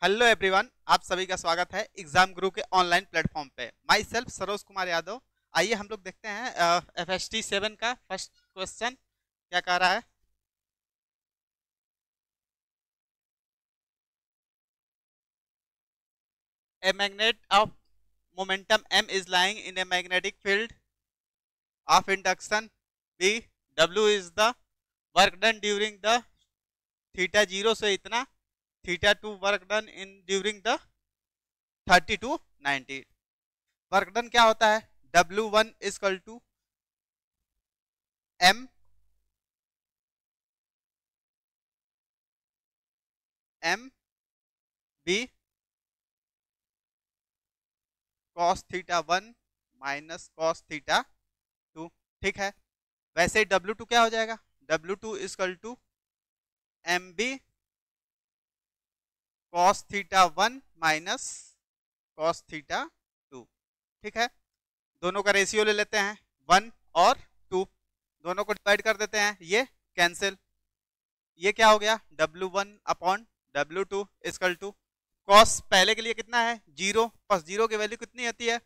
Hello everyone, आप सभी का स्वागत है एग्जाम गुरु के ऑनलाइन प्लेटफॉर्म पे। My self Saroj Kumar Yadav. आइए हम लोग देखते हैं FST 7 का फर्स्ट क्वेश्चन क्या कह रहा है। A magnet of momentum m is lying in a magnetic field of induction b. W is the work done during the theta 0 से इतना, theta 2 work done in during the 30 to 90। Work done क्या होता है? W1 equal to m b cos theta 1 minus cos theta 2। ठीक है, वैसे ही W2 क्या हो जाएगा? W2 equal to M B cos theta 1 minus cos theta 2। ठीक है, दोनों का रेशियो ले लेते हैं 1 और 2, दोनों को डिवाइड कर देते हैं, ये कैंसिल। ये क्या हो गया? W1 upon W2 equal to cos पहले के लिए कितना है? 0। कॉस 0 की वैल्यू कितनी आती है?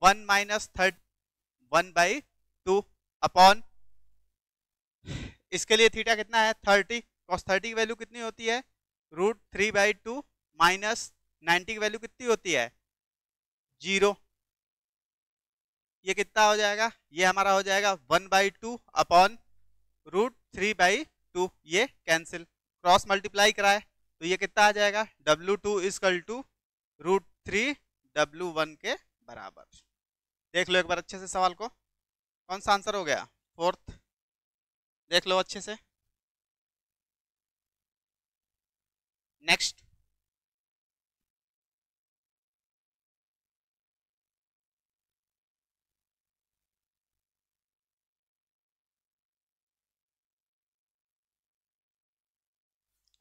1 माइनस 1/2 अपॉन इसके लिए थीटा कितना है? 30। कॉस 30 की वैल्यू कितनी होती है? √3/2 माइनस 90 की वैल्यू कितनी होती है? 0। ये कितना हो जाएगा? ये हमारा हो जाएगा 1/2 अपॉन √3/2। ये कैंसिल, क्रॉस मल्टीप्लाई कराए तो ये कितना आ जाएगा? W2 इक्वल टू √3 W1 के बराबर। देख लो एक बार अच्छे से सवाल को, कौन सा आंसर हो गया? फोर्थ। देख लो अच्छे से। नेक्स्ट,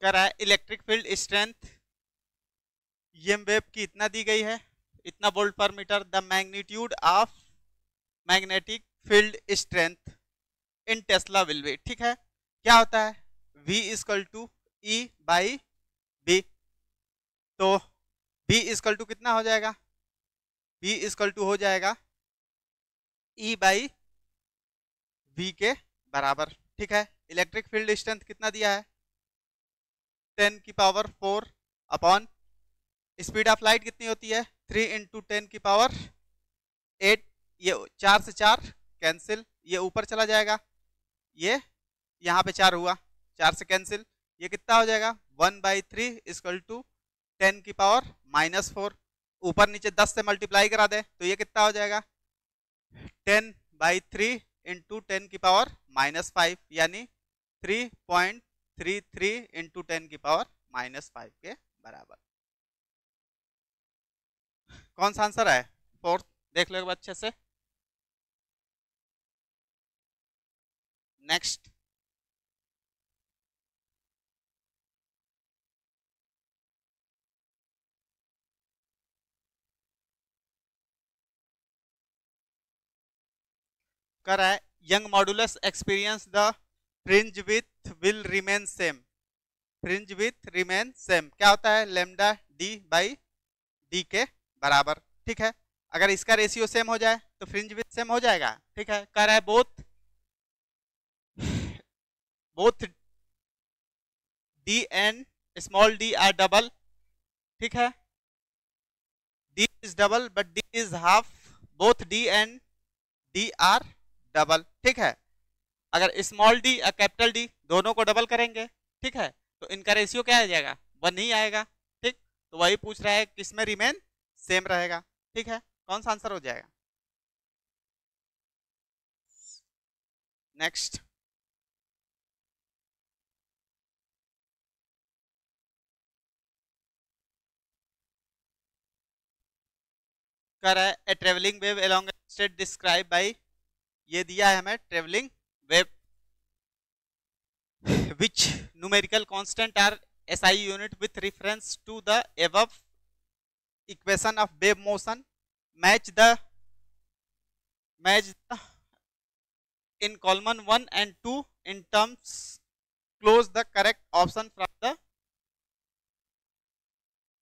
कह रहा है electric field strength EM wave की इतना दी गई है, इतना volt per metre. The magnitude of magnetic field strength in tesla will be. ठीक है, क्या होता है? V equal to E/B। तो B इक्वल टू कितना हो जाएगा? B इक्वल टू हो जाएगा E/V के बराबर। ठीक है, इलेक्ट्रिक फील्ड स्ट्रेंथ कितना दिया है? 10⁴ अपॉन स्पीड ऑफ लाइट कितनी होती है? 3 × 10⁸। ये 4 से 4 कैंसिल, ये ऊपर चला जाएगा, ये यहाँ पे 4 हुआ, 4 से कैंसिल। ये कितना हो जाएगा? 1/3 इक्वल टू 10⁻⁻4। ऊपर नीचे 10 से मल्टीप्लाई करा दे तो ये कितना हो जाएगा? 10/3 × 10⁻⁻5 यानी 3.33 × 10⁻⁻5 के बराबर। कौन सा आंसर है? फोर्थ। देख लो एक बार अच्छे से। नेक्स्ट, कर रहा है young modulus experience the fringe with will remain same. Fringe with remain same क्या होता है? लेमडा D/D के बराबर। ठीक है, अगर इसका रेशियो सेम हो जाए तो फ्रिंज विथ सेम हो जाएगा। ठीक है, कह रहा है both both D and small d are double. ठीक है, D is double but D is half. Both D and D are double. ठीक है, अगर स्मॉल d और कैपिटल D दोनों को डबल करेंगे, ठीक है, तो इनका रेशियो क्या आ जाएगा? 1 ही आएगा। ठीक, तो वही पूछ रहा है किसमें रिमेन सेम रहेगा। ठीक है, कौन सा आंसर हो जाएगा? नेक्स्ट, कर है a travelling wave along straight describe by. ये दिया है हमें travelling wave which numerical constant are SI unit with reference to the above equation of wave motion. Match the in column 1 and 2 in terms, close the correct option from the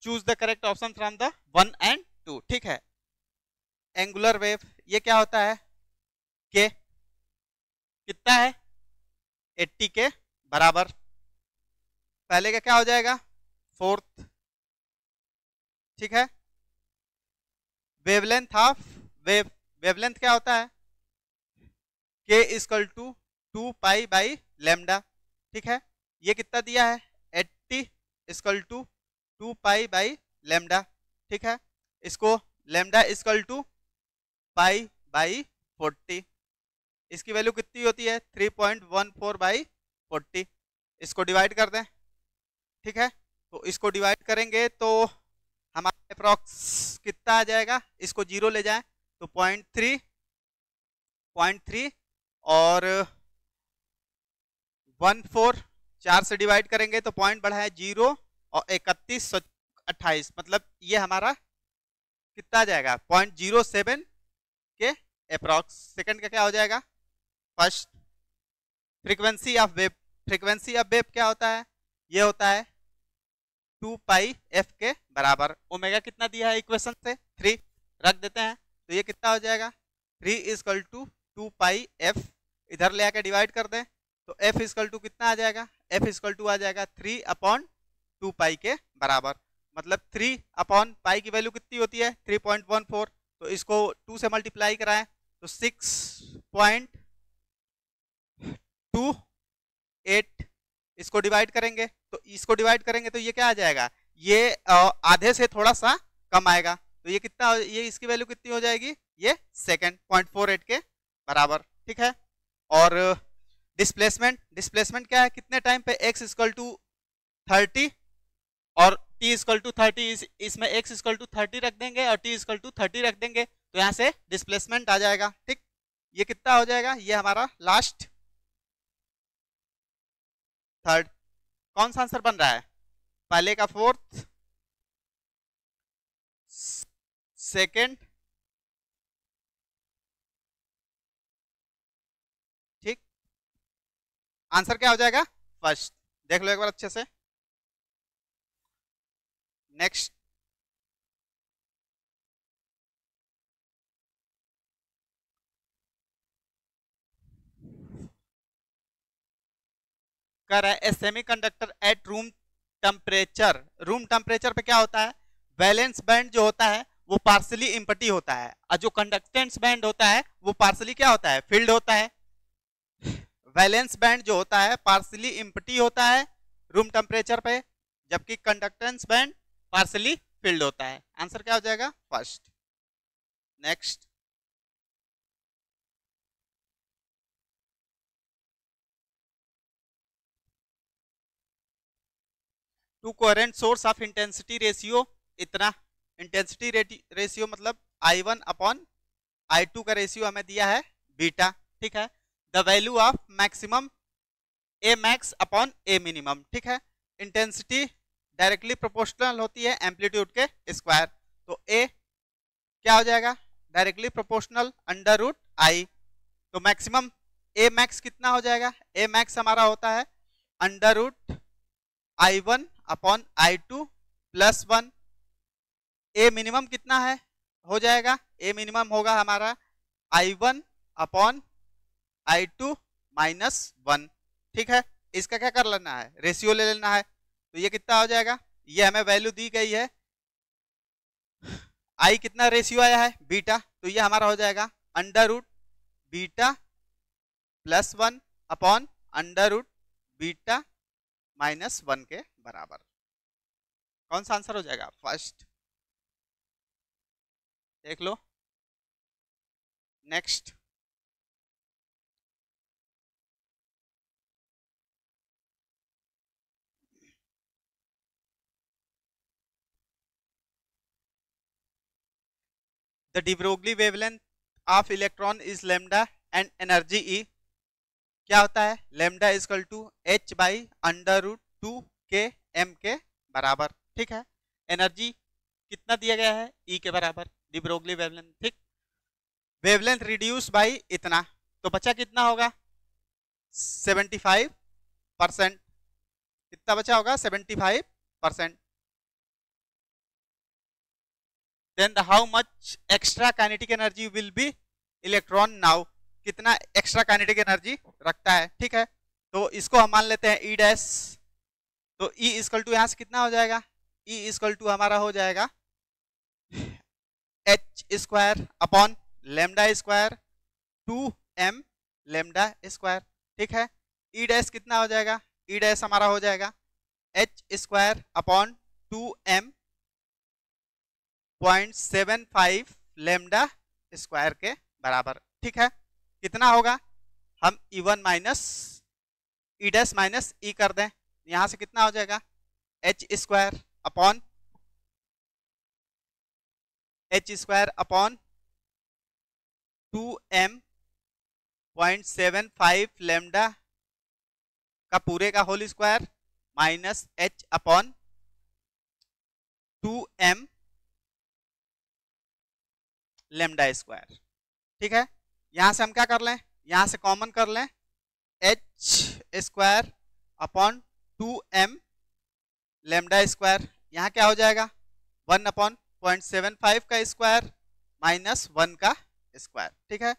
choose the correct option from the 1 and 2। ठीक है, angular wave ये क्या होता है, के कितना है 80 के बराबर, पहले का क्या हो जाएगा फोर्थ। ठीक है, वेवलेंथ ऑफ वेवलेंथ क्या होता है k equal to 2 pi by lambda. ठीक है, ये कितना दिया है 80 equal to 2 pi by lambda. ठीक है, इसको lambda equal to pi by 40, इसकी वैल्यू कितनी होती है 3.14 बाई 40, इसको डिवाइड कर दें। ठीक है, तो इसको डिवाइड करेंगे तो हमारा अप्रॉक्स कितना आ जाएगा, इसको जीरो ले जाएं तो 0.3 और 14 4 से डिवाइड करेंगे तो पॉइंट बढ़ा है 0 और 3128, मतलब ये हमारा कितना आ जाएगा 0.07 के अप्रॉक्स। सेकंड का क्या हो जाएगा फर्स्ट। फ्रीक्वेंसी ऑफ वेव क्या होता है, ये होता है 2 पाई एफ के बराबर। ओमेगा कितना दिया है इक्वेशन से 3 रख देते हैं तो ये कितना हो जाएगा 3 इक्वल टू 2 पाई एफ, इधर ले आके डिवाइड कर दें तो एफ इक्वल टू कितना आ जाएगा, एफ इक्वल टू आ जाएगा 3/2 पाई के बराबर, मतलब 3/पाई की वैल्यू कितनी होती है 3.14, तो इसको 2 से मल्टीप्लाई कराएं तो 6.28, इसको डिवाइड करेंगे तो ये क्या आ जाएगा, ये आधे से थोड़ा सा कम आएगा तो ये कितना, ये इसकी वैल्यू कितनी हो जाएगी, ये सेकंड 0.48 के बराबर। ठीक है, और डिस्प्लेसमेंट क्या है, कितने टाइम पे x इक्वल टू 30 और t इक्वल टू 30, इसमें x इक्वल टू 30 रख देंगे और t इक्वल टू 30 रख देंगे तो यहाँ से डिस्प्लेसमेंट आ जाएगा। ठीक, ये कितना हो जाएगा, ये हमारा लास्ट थर्ड। कौन सा आंसर बन रहा है, पहले का फोर्थ, सेकंड, ठीक, आंसर क्या हो जाएगा फर्स्ट। देख लो एक बार अच्छे से। नेक्स्ट, कर रहा है सेमीकंडक्टर एट रूम टेम्परेचर पे क्या होता है, वैलेंस बैंड जो होता है वो पार्सली एम्प्टी होता है और जो कंडक्टेंस बैंड होता है वो पार्सली क्या होता है फिल्ड होता है। वैलेंस बैंड जो होता है पार्सली एम्प्टी होता है रूम टेम्परेचर पे, जबकि कंडक्टेंस बैंड पार्सली फिल्ड होता है। आंसर क्या हो जाएगा first. Next, to coherent source of intensity ratio, इतना इंटेंसिटी रेशियो मतलब I1/I2 का रेशियो हमें दिया है बीटा। ठीक है, the value of maximum a max upon A minimum. ठीक है, इंटेंसिटी डायरेक्टली प्रोपोर्शनल होती है एम्पलीट्यूड के स्क्वायर, तो ए क्या हो जाएगा डायरेक्टली प्रोपोर्शनल √I, तो मैक्सिमम ए मैक्स कितना हो जाएगा, ए मैक्स हमारा होता है √I1/I2 + 1। ए मिनिमम कितना है हो जाएगा, ए मिनिमम होगा हमारा I1/I2 - 1। ठीक है, इसका क्या कर लेना है रेशियो ले लेना है, तो ये कितना हो जाएगा, ये हमें वैल्यू दी गई है आई कितना रेशियो आया है बीटा, तो ये हमारा हो जाएगा √β + 1 अपॉन √β -1 के बराबर। कौन सा आंसर हो जाएगा फर्स्ट, देख लो। Next, the de Broglie wavelength of electron is lambda and energy E क्या होता है, लैम्डा इक्वल टू h/√2 के m के बराबर। ठीक है, एनर्जी कितना दिया गया है ई के बराबर, डी ब्रोगली वेवलेंथ। ठीक, वेवलेंथ रिड्यूस बाई इतना, तो बचा कितना होगा 75%, कितना बचा होगा 75%। then the how much extra kinetic energy will be electron now, कितना एक्स्ट्रा काइनेटिक एनर्जी रखता है, ठीक है। तो इसको हम मान लेते हैं ई डैश, तो ई इक्वल टू यहां से कितना हो जाएगा, ई इक्वल टू हमारा हो जाएगा h square upon lambda square 2m lambda square, ठीक है। ई डैश कितना हो जाएगा, ई डैश हमारा हो जाएगा h square upon 2m 0.75 lambda square के बराबर, ठीक है। कितना होगा, हम E1 minus E dash minus E कर दें, यहां से कितना हो जाएगा h square upon 2m 0.75 lambda का पूरे का whole square minus h upon 2m lambda square, ठीक है। यहां से हम क्या कर लें, यहां से कॉमन कर लें H square upon 2m lambda square, यहाँ क्या हो जाएगा 1 अपॉन 0.75 का स्क्वायर माइनस 1 का स्क्वायर, ठीक है।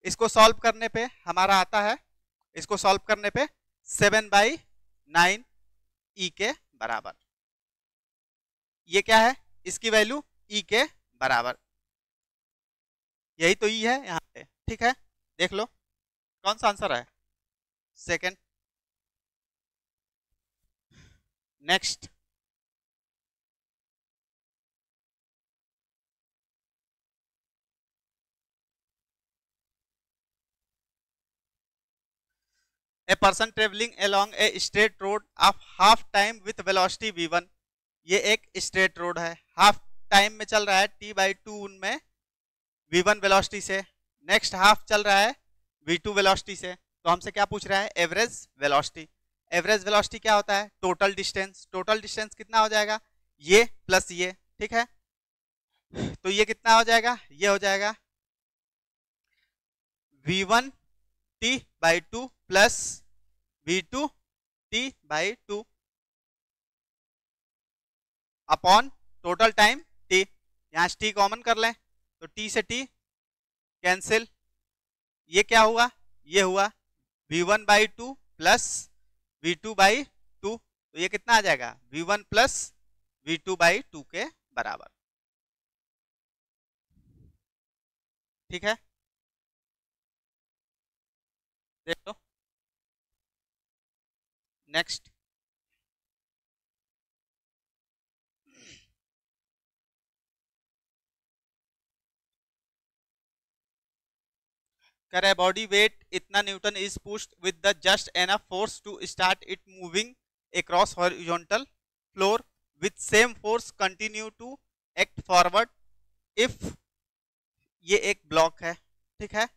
इसको सॉल्व करने पे हमारा आता है, इसको सॉल्व करने पे 7/9 ई के बराबर, ये क्या है, इसकी वैल्यू ई के बराबर, यही तो ई है यहाँ पे, ठीक है। देख लो कौन सा आंसर है, second. Next, a person travelling along a straight road of half time with velocity v1, ये एक स्ट्रेट रोड है, हाफ टाइम में चल रहा है t/2 में v1 वेलोसिटी से, नेक्स्ट हाफ चल रहा है v2 वेलोसिटी से। तो हमसे क्या पूछ रहा है, एवरेज वेलोसिटी। एवरेज वेलोसिटी क्या होता है, टोटल डिस्टेंस। टोटल डिस्टेंस कितना हो जाएगा, ये प्लस ये, ठीक है। तो ये कितना हो जाएगा, ये हो जाएगा v1 t/2 plus v2 t/2 upon total time t, यहाँ t कॉमन कर लें तो t से t कैंसिल, ये क्या हुआ, ये हुआ v1/2 प्लस v2/2, तो ये कितना आ जाएगा v1 प्लस v2/2 के बराबर, ठीक है। देख लो नेक्स्ट, करे बॉडी वेट इतना newton is pushed with the just enough force to start it moving across horizontal floor with same force continue to act forward if, ये एक ब्लॉक है, ठीक है,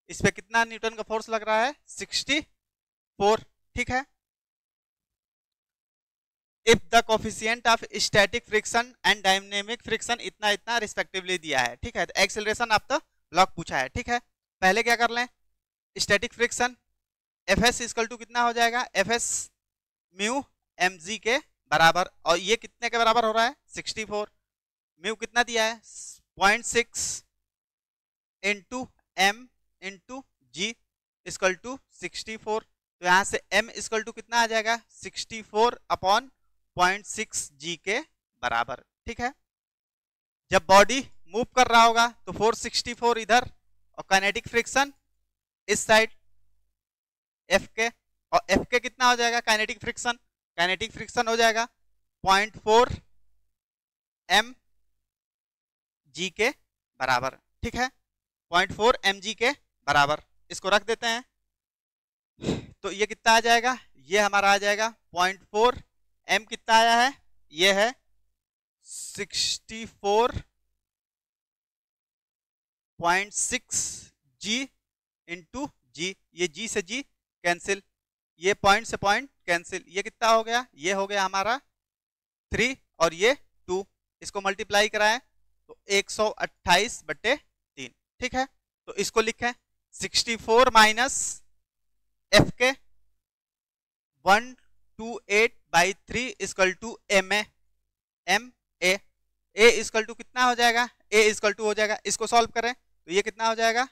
इस पे कितना न्यूटन का फोर्स लग रहा है 64, ठीक है। If the coefficient of static friction and dynamic friction इतना इतना रिस्पेक्टिवली दिया है, ठीक है। तो एक्सेलरेशन ऑफ द ब्लॉक पूछा है, ठीक है। पहले क्या कर लें, static friction Fs equal to कितना हो जाएगा, Fs म्यू mg के बराबर, और ये कितने के बराबर हो रहा है 64, म्यू कितना दिया है 0.6 into m into g equal to 64, तो यहाँ से m इक्वल टू कितना आ जाएगा 64 अपॉन 0.6 g के बराबर, ठीक है। जब बॉडी मूव कर रहा होगा तो 464 इधर और काइनेटिक फ्रिक्शन इस साइड F के, और F के कितना हो जाएगा काइनेटिक फ्रिक्शन, काइनेटिक फ्रिक्शन हो जाएगा 0.4 mg के बराबर, ठीक है, 0.4 mg के बराबर। इसको रख देते हैं तो ये कितना आ जाएगा, ये हमारा आ जाएगा 0.4 m कितना आया है, ये है 64.6 g इंटू जी, ये g से g कैंसिल, ये पॉइंट से पॉइंट कैंसिल, ये कितना हो गया, ये हो गया हमारा 3 और ये 2, इसको मल्टीप्लाई कराएं तो 128/3, ठीक है। तो इसको लिखें 64 minus F k 128/3 equal to m a, a equal to कितना हो जाएगा ए इक्वल टू हो जाएगा। इसको सॉल्व करें तो ये कितना हो जाएगा,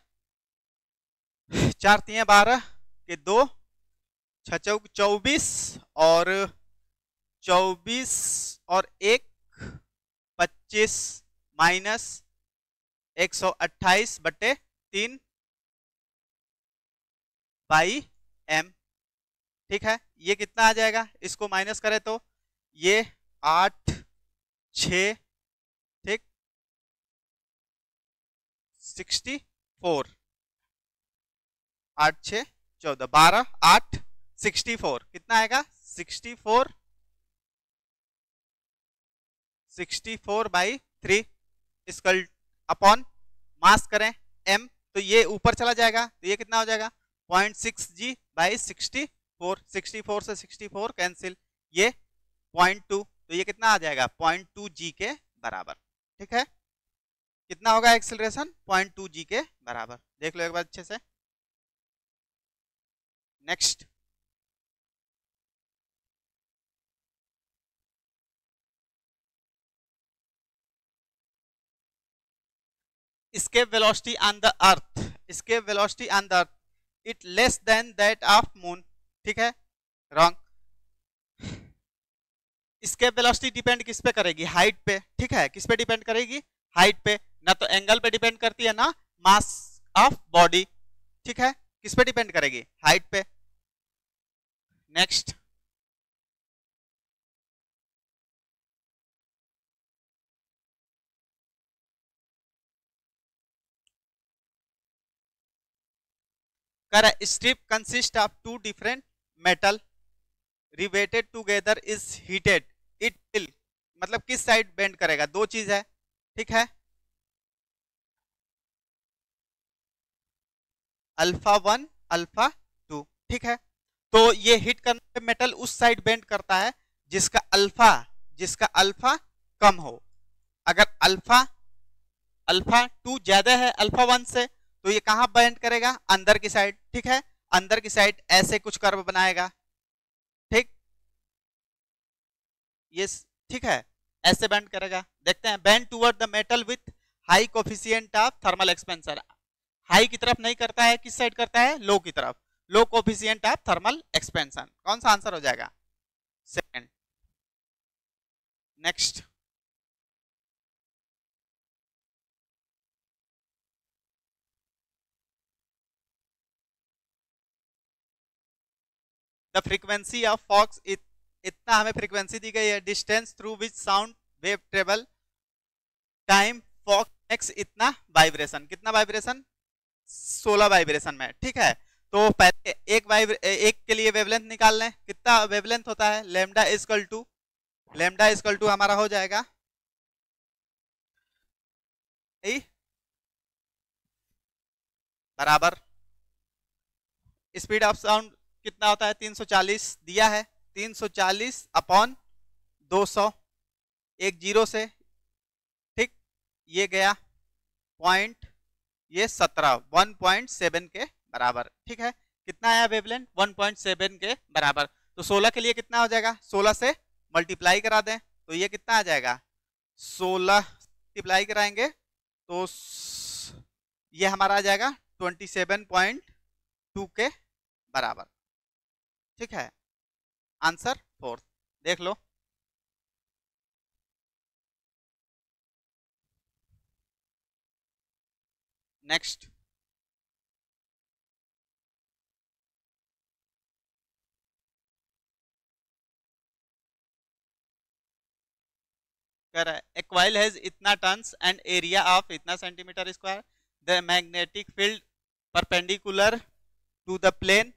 4 3 12 के 2 6 चौक 24 और 24 और 1 25 माइनस 128/3 बाई एम। ठीक है, ये कितना आ जाएगा, इसको माइनस करें तो ये 8 6 ठीक 64 8 6 14 12 8 64 कितना आएगा 64/3 इसकल अपॉन मास करें m, तो ये ऊपर चला जाएगा तो ये कितना हो जाएगा 0.6g/64 64 से 64 कैंसिल, ये 0.2 तो ये कितना आ जाएगा 0.2 g के बराबर। ठीक है, कितना होगा एक्सेलरेशन 0.2 g के बराबर, देख लो एक बार अच्छे से। Next, escape velocity on the earth, escape velocity on the earth it less than that of moon। ठीक है, रॉन्ग। escape velocity डिपेंड किस पे करेगी, हाइट पे। ठीक है, किस पे डिपेंड करेगी, हाइट पे, ना तो एंगल पे डिपेंड करती है ना मास ऑफ बॉडी। ठीक है, किस पे डिपेंड करेगी, हाइट पे। नेक्स्ट, कर strip consist of 2 different metal riveted together is heated it will, मतलब किस साइड बेंड करेगा, दो चीज है। ठीक है, अल्फा 1 अल्फा 2। ठीक है, तो ये हिट करने पे मेटल उस साइड बेंड करता है जिसका अल्फा कम हो। अगर अल्फा 2 ज्यादा है अल्फा 1 से तो ये कहां बेंड करेगा, अंदर की साइड। ठीक है, अंदर की साइड ऐसे कुछ कर्व बनाएगा। ठीक, ये ठीक है, ऐसे बेंड करेगा। देखते हैं, bend toward the metal with high coefficient of thermal expansion, high की तरफ नहीं करता है, किस साइड करता है, लो की तरफ, low coefficient of thermal expansion. कौन सा आंसर हो जाएगा, second. Next, the frequency of forks, इतना हमें फ्रीक्वेंसी दी गई है, distance through which sound wave travel, time forks next इतना वाइब्रेशन, कितना वाइब्रेशन 16 वाइब्रेशन में। ठीक है, तो पहले एक के लिए वेवलेंथ निकाल लें, कितना वेवलेंथ होता है, लेमडा इक्वल टू हमारा हो जाएगा बराबर, स्पीड ऑफ साउंड कितना होता है 340 दिया है, 340 अपॉन 200, एक जीरो से। ठीक, ये गया पॉइंट, ये 17 1.7 के बराबर। ठीक है, कितना आया वेवलेंथ 1.7 के बराबर, तो 16 के लिए कितना हो जाएगा, 16 से मल्टीप्लाई करा दें तो ये कितना आ जाएगा, 16 मल्टीप्लाई कराएंगे तो ये हमारा आ जाएगा 27.2 के बराबर। ठीक है, आंसर 4 देख लो। नेक्स्ट, कह रहा है ए कॉइल हैज इतना टर्न्स एंड एरिया ऑफ इतना centimetre square, the magnetic field perpendicular to the plane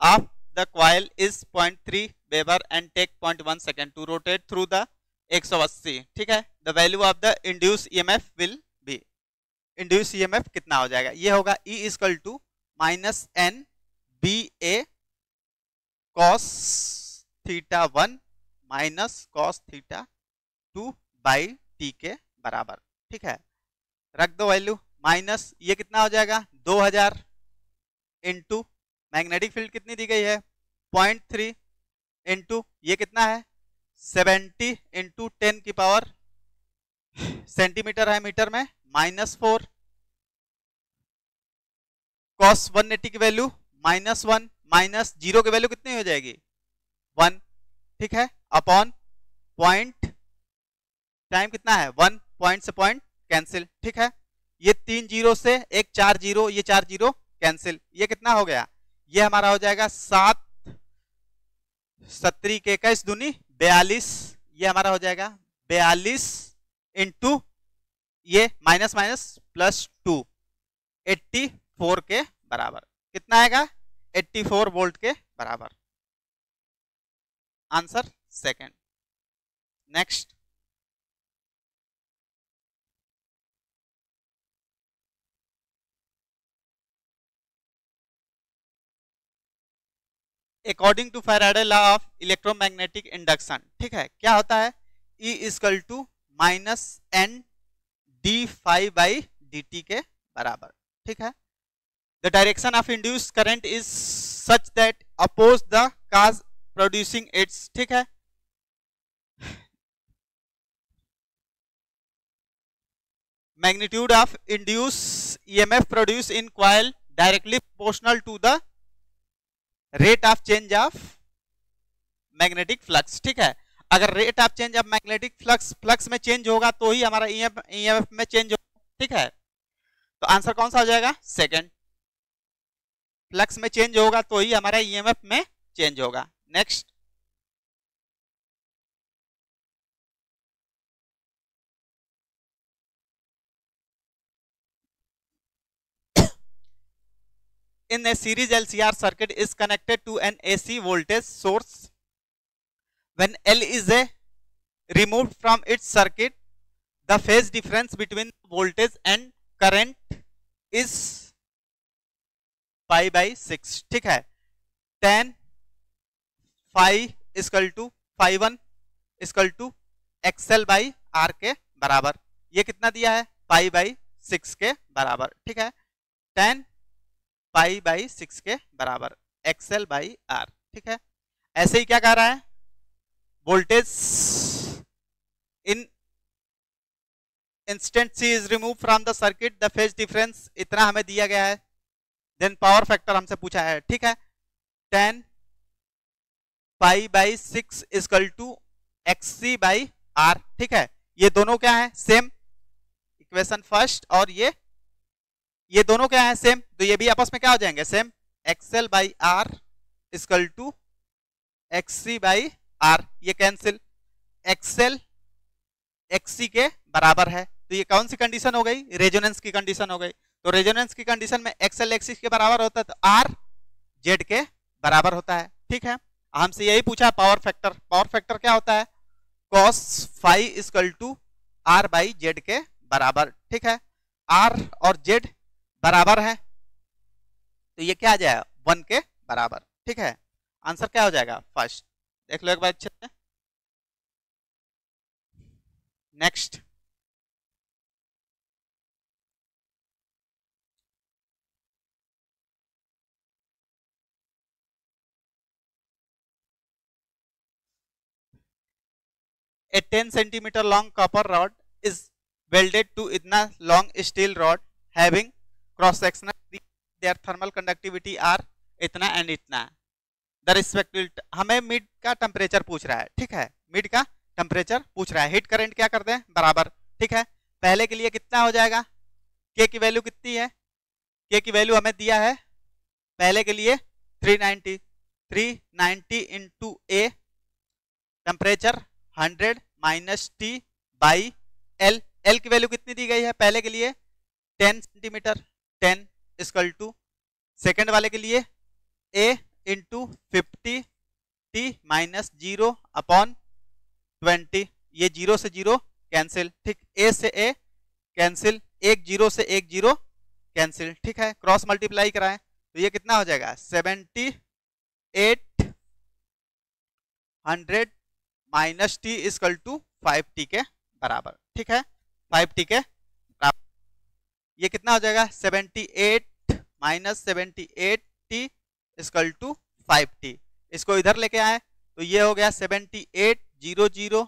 of the coil is 0.3 Weber and take 0.1 second to rotate through the 180। ठीक है, the value of the induced EMF will be, induced EMF कितना हो जाएगा, ये होगा E equal to minus n B A cos theta 1 minus cos theta 2 by t के बराबर। ठीक है, रख दो वैल्यू, माइनस ये कितना हो जाएगा 2000 इंटू मैग्नेटिक फील्ड कितनी दी गई है 0.3 इंटू ये कितना है 70 इंटू 10 की पावर सेंटीमीटर है मीटर में, -4 cos 180 की वैल्यू -1 माइनस 0 की वैल्यू कितनी हो जाएगी 1, ठीक है, अपॉन पॉइंट, टाइम कितना है 1, पॉइंट से पॉइंट कैंसिल, ठीक है, ये 3 जीरो से एक 4 जीरो, ये 4 जीरो कैंसिल, ये कितना हो गया, ये हमारा हो जाएगा 7 17 के 21 दूनी 42, ये हमारा हो जाएगा 42 इंटू ये माइनस माइनस प्लस 2, 84 के बराबर, कितना आएगा 84 वोल्ट के बराबर, answer second. Next, according to Faraday law of electromagnetic induction, ठीक है, क्या होता है E equal to minus n d five by d t के बराबर, ठीक है, the direction of induced current is such that oppose the cause producing it's, ठीक है, magnitude of induce EMF produce in coil directly proportional to the rate of change of magnetic flux, ठीक है, अगर rate of change of magnetic flux में change होगा तो ही हमारा EMF में चेंज होगा, ठीक है, तो आंसर कौन सा हो जाएगा सेकंड, फ्लक्स में चेंज होगा तो ही हमारा ईएमएफ में चेंज होगा। Next, in a series LCR circuit is connected to an AC voltage source. When L is removed from its circuit, the phase difference between voltage and current is pi by 6, ठीक है, tan phi equal to phi 1 equal to XL by R के बराबर, ये कितना दिया है पाई by 6 के बराबर, ठीक है, tan पाई बाई 6 के बराबर XL बाई R, ठीक है, ऐसे ही क्या कह रहा है, voltage in instant C is remove from the circuit, the phase difference इतना हमें दिया गया है, देन पावर फैक्टर हमसे पूछा है, ठीक है, tan pi by 6 equal to XC by R, ठीक है, ये दोनों क्या है सेम, इक्वेशन फर्स्ट, और ये दोनों क्या है सेम, तो ये भी आपस में क्या हो जाएंगे same, XL by R equal to XC by R, ये कैंसिल, XL XC के बराबर है, तो ये कौन सी कंडीशन हो गई, रेजोनेंस की कंडीशन हो गई, तो रेजोनेंस की कंडीशन में XL XC के बराबर होता है तो R Z के बराबर होता है, ठीक है, हमसे यही पूछा पावर फैक्टर, पावर फैक्टर क्या होता है cos phi equal to R by Z के बराबर, ठीक है, R और Z बराबर है तो ये क्या आ जाएगा 1 के बराबर, ठीक है, आंसर क्या हो जाएगा फर्स्ट, देख लो एक बार अच्छे से। Next, a 10 centimeter long copper rod is welded to इतना long steel rod having cross sectional, their thermal conductivity are इतना एंड इतना, द रिस्पेक्टिव, हमें मिड का टेम्परेचर पूछ रहा है, ठीक है, मिड का टेम्परेचर पूछ रहा है, हीट करंट क्या कर दें बराबर, ठीक है, पहले के लिए कितना हो जाएगा, के की वैल्यू कितनी है, के की वैल्यू हमें दिया है पहले के लिए 390 into A, temperature 100 minus T by L, L की वैल्यू कितनी दी गई है पहले के लिए 10 सेंटीमीटर, 10 इक्वल टू सेकेंड वाले के लिए ए इंटू 50 टी माइनस 0 अपॉन 20, ये 0 से 0 कैंसिल, ठीक, ए से ए कैंसिल, एक 0 से एक 0 कैंसिल, ठीक है, क्रॉस मल्टीप्लाई कराएं तो ये कितना हो जाएगा 7800 minus T equal to 5t के बराबर, ठीक है, 5t के बराबर, ये कितना हो जाएगा 78 minus 78t equal to 5t, इसको इधर लेके आए तो ये हो गया 7800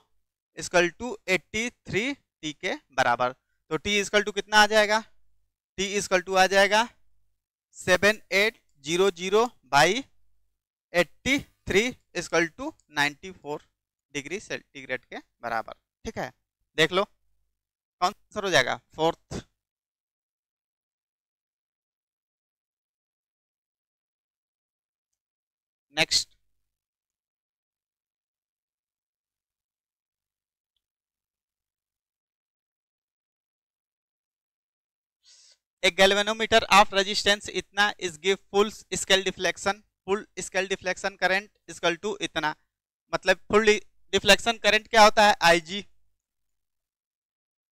इक्वल टू 83t के बराबर। तो t इक्वल टू कितना आ जाएगा, t इक्वल टू आ जाएगा 7800 by 83 equal to 94 degree centigrade के बराबर। ठीक है, देख लो कौन सा आंसर हो जाएगा, फोर्थ। नेक्स्ट, एक गैल्वेनोमीटर ऑफ रेजिस्टेंस इतना is give full scale deflection, full scale deflection current equal to इतना। मतलब फुल डिफ्लेक्शन करंट क्या होता है, IG।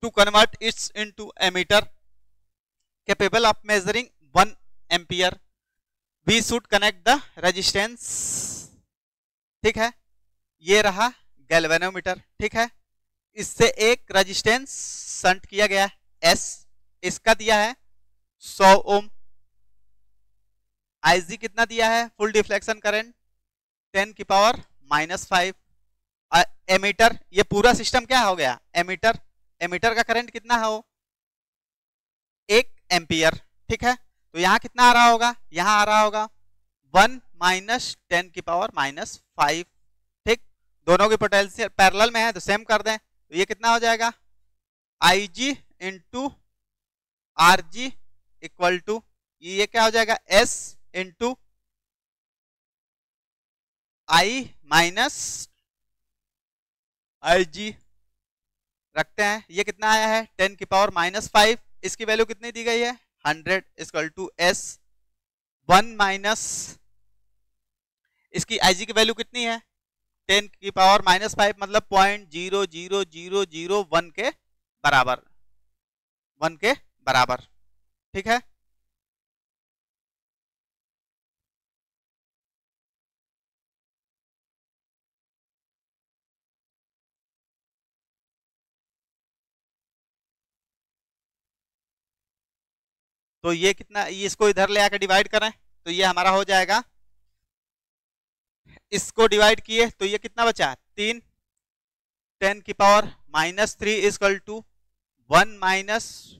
To convert it's into ammeter capable of measuring 1 ampere, we should connect the resistance. ठीक है, ये रहा गैल्वेनोमीटर। ठीक है, इससे एक रेजिस्टेंस शंट किया गया S, इसका दिया है 100 ओम। IG कितना दिया है, फुल डिफ्लेक्शन करंट 10 की पावर -5। एमीटर, ये पूरा सिस्टम क्या हो गया, एमीटर। एमीटर का करंट कितना है, वो 1 एम्पियर। ठीक है, तो यहाँ कितना आ रहा होगा, यहाँ आ रहा होगा 1 - 10 की पावर -5। ठीक, दोनों की पोटेंशियल पैरेलल में है तो सेम कर दें, तो ये कितना हो जाएगा, IG into RG equal to, ये क्या हो जाएगा, S into I minus IG। रखते हैं, ये कितना आया है 10 की पावर -5, इसकी वैल्यू कितनी दी गई है 100 इक्वल टू S 1 माइनस, इसकी IG की वैल्यू कितनी है 10 की पावर -5, मतलब 0.00001 के बराबर, 1 के बराबर। ठीक है, तो ये कितना, ये इसको इधर ले आकर डिवाइड करें तो ये हमारा हो जाएगा, इसको डिवाइड किए तो ये कितना बचा 3, 10 की power -3 equal to 1 minus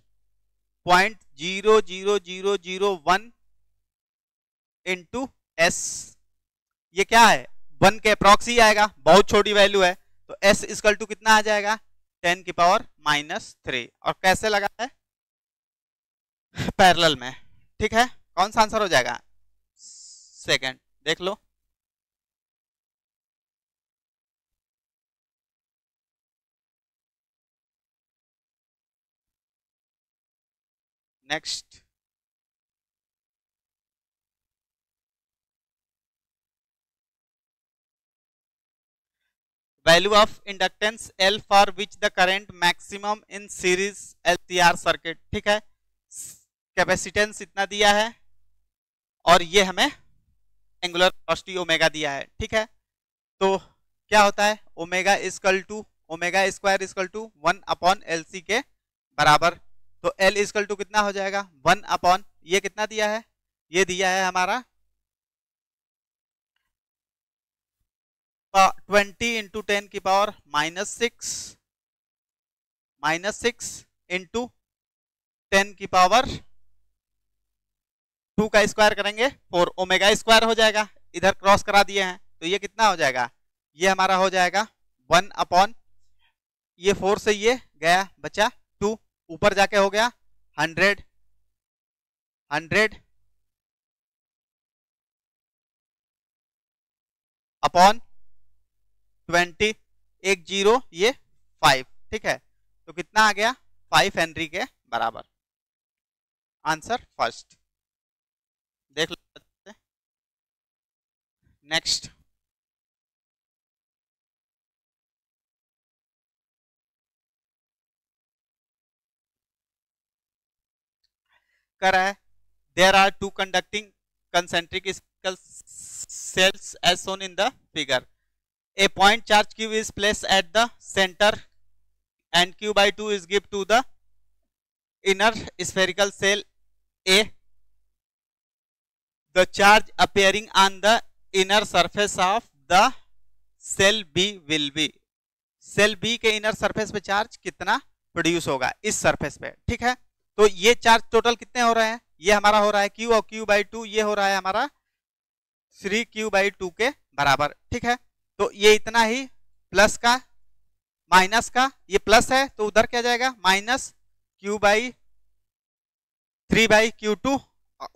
0.00001 into S। ये क्या है 1 के अप्रॉक्सी आएगा, बहुत छोटी वैल्यू है, तो S इक्वल टू कितना आ जाएगा 10 की पावर -3। और कैसे लगा है, पैरेलल में। ठीक है, कौन सा आंसर हो जाएगा, सेकंड। देख लो, next, value of inductance L for which the current maximum in series LCR circuit. ठीक है, कैपेसिटेंस इतना दिया है और ये हमें एंगुलर वेलोसिटी ओमेगा दिया है। ठीक है, तो क्या होता है omega equal to omega square equal to 1/LC के बराबर। तो L इक्वल टू कितना हो जाएगा 1/, ये कितना दिया है, ये दिया है हमारा 20 इंटू 10 की पावर -6 इंटू 10 की पावर 2 का स्क्वायर करेंगे 4, ओमेगा स्क्वायर हो जाएगा, इधर क्रॉस करा दिए हैं तो ये कितना हो जाएगा, ये हमारा हो जाएगा 1/, ये 4 से ये गया बचा 2, ऊपर जाके हो गया 100 अपॉन 20, एक 0 ये 5। ठीक है, तो कितना आ गया 5 हेनरी के बराबर। Answer first. देख लो, नेक्स्ट, कर है there are 2 conducting concentric spherical cells as shown in the figure. A point charge q is placed at the center and q by 2 is given to the inner spherical cell A. The charge appearing on the inner surface of the cell B will be, cell B के inner surface पे charge कितना produce होगा इस surface पे, ठीक है। तो ये चार्ज टोटल कितने हो रहे हैं, ये हमारा हो रहा है Q और Q/2, ये हो रहा है हमारा 3Q/2 के बराबर, ठीक है। तो ये इतना ही प्लस का माइनस का, ये प्लस है तो उधर क्या जाएगा माइनस Q/3/Q2,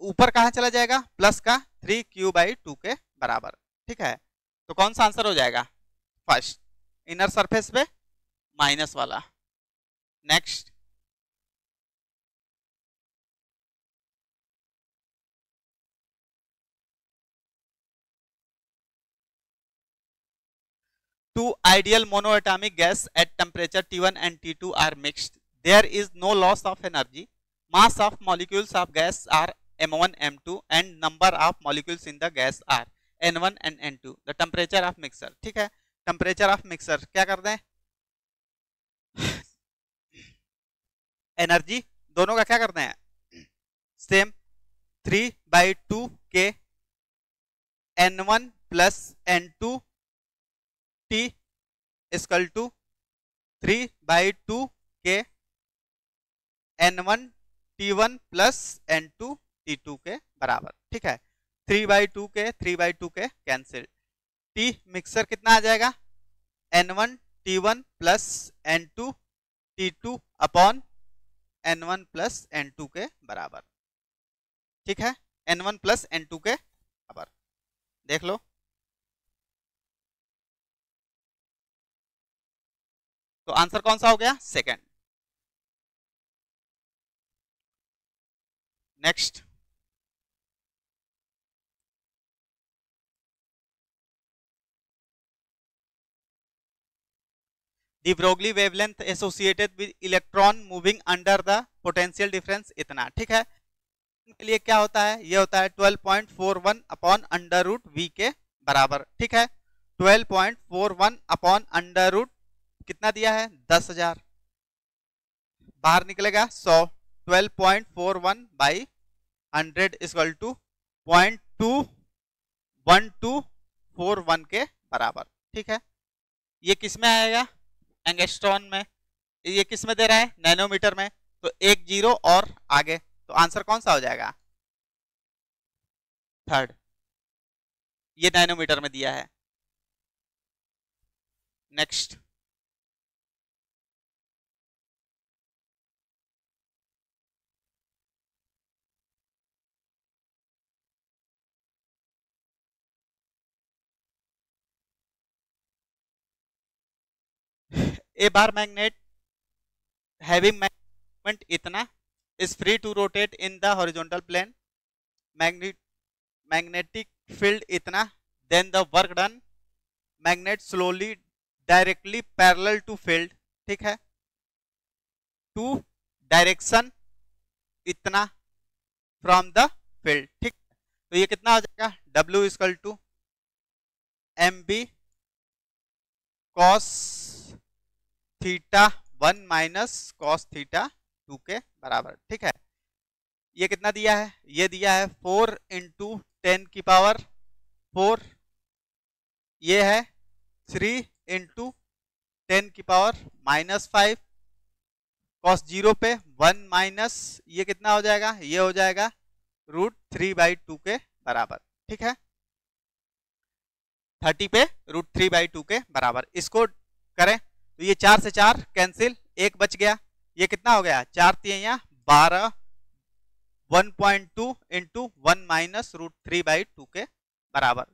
ऊपर कहाँ चला जाएगा प्लस का 3Q/2 के बराबर, ठीक है। तो कौन सा आंसर हो जाएगा फर्स्ट, इनर सरफेस पे माइनस वाला। Next, two ideal monoatomic gas at temperature T1 and T2 are mixed. There is no loss of energy. Mass of molecules of gas are M1, M2 and number of molecules in the gas are N1 and N2. The temperature of mixture, ठीक है। Temperature of mixer क्या कर दें, energy दोनों का क्या करते हैं सेम, 3/2 के N1 plus N2 T equal to 3/2 के N1 T1 plus N2 T2 के बराबर, ठीक है। 3/2 के कैंसिल, T मिक्सर कितना आ जाएगा N1 T1 plus N2 T2 upon N1 plus N2 के बराबर, ठीक है। N1 प्लस N2 के बराबर, देख लो। तो आंसर कौन सा हो गया second. Next, the Broglie wavelength associated with electron moving under the potential difference इतना, ठीक है। के लिए क्या होता है, ये होता है 12.41 अपॉन अंडर रूट वी के बराबर, ठीक है। 12.41 अपॉन अंडर रूट कितना दिया है 10,000, बाहर निकलेगा 100, 12.41 बाई 100 इक्वल टू 0.21241 के बराबर, ठीक है। ये किस में आएगा एंगस्ट्रॉन में, ये किस में दे रहा है नैनोमीटर में, तो एक जीरो और आगे, तो आंसर कौन सा हो जाएगा थर्ड, ये नैनोमीटर में दिया है। नेक्स्ट, ए बार मैग्नेट हैविंग मैग्नेट इतना is free to rotate in the horizontal plane, magnetic field इतना, then the work done, magnet slowly directly parallel to field, ठीक है, to direction इतना from the field, ठीक। तो ये कितना हो जाएगा W equal to MB cos theta 1 minus cos theta 2 के बराबर, ठीक है। ये कितना दिया है, ये दिया है 4 इंटू 10 की पावर 4, ये है 3 इंटू 10 की पावर -5, cos 0 पे 1 माइनस ये कितना हो जाएगा, ये हो जाएगा √3/2 के बराबर, ठीक है। 30 पे √3/2 के बराबर, इसको करें तो ये 4 से 4 कैंसिल, एक बच गया, ये कितना हो गया 4 × 12, 1.2 इंटू 1 माइनस √3/2 के बराबर,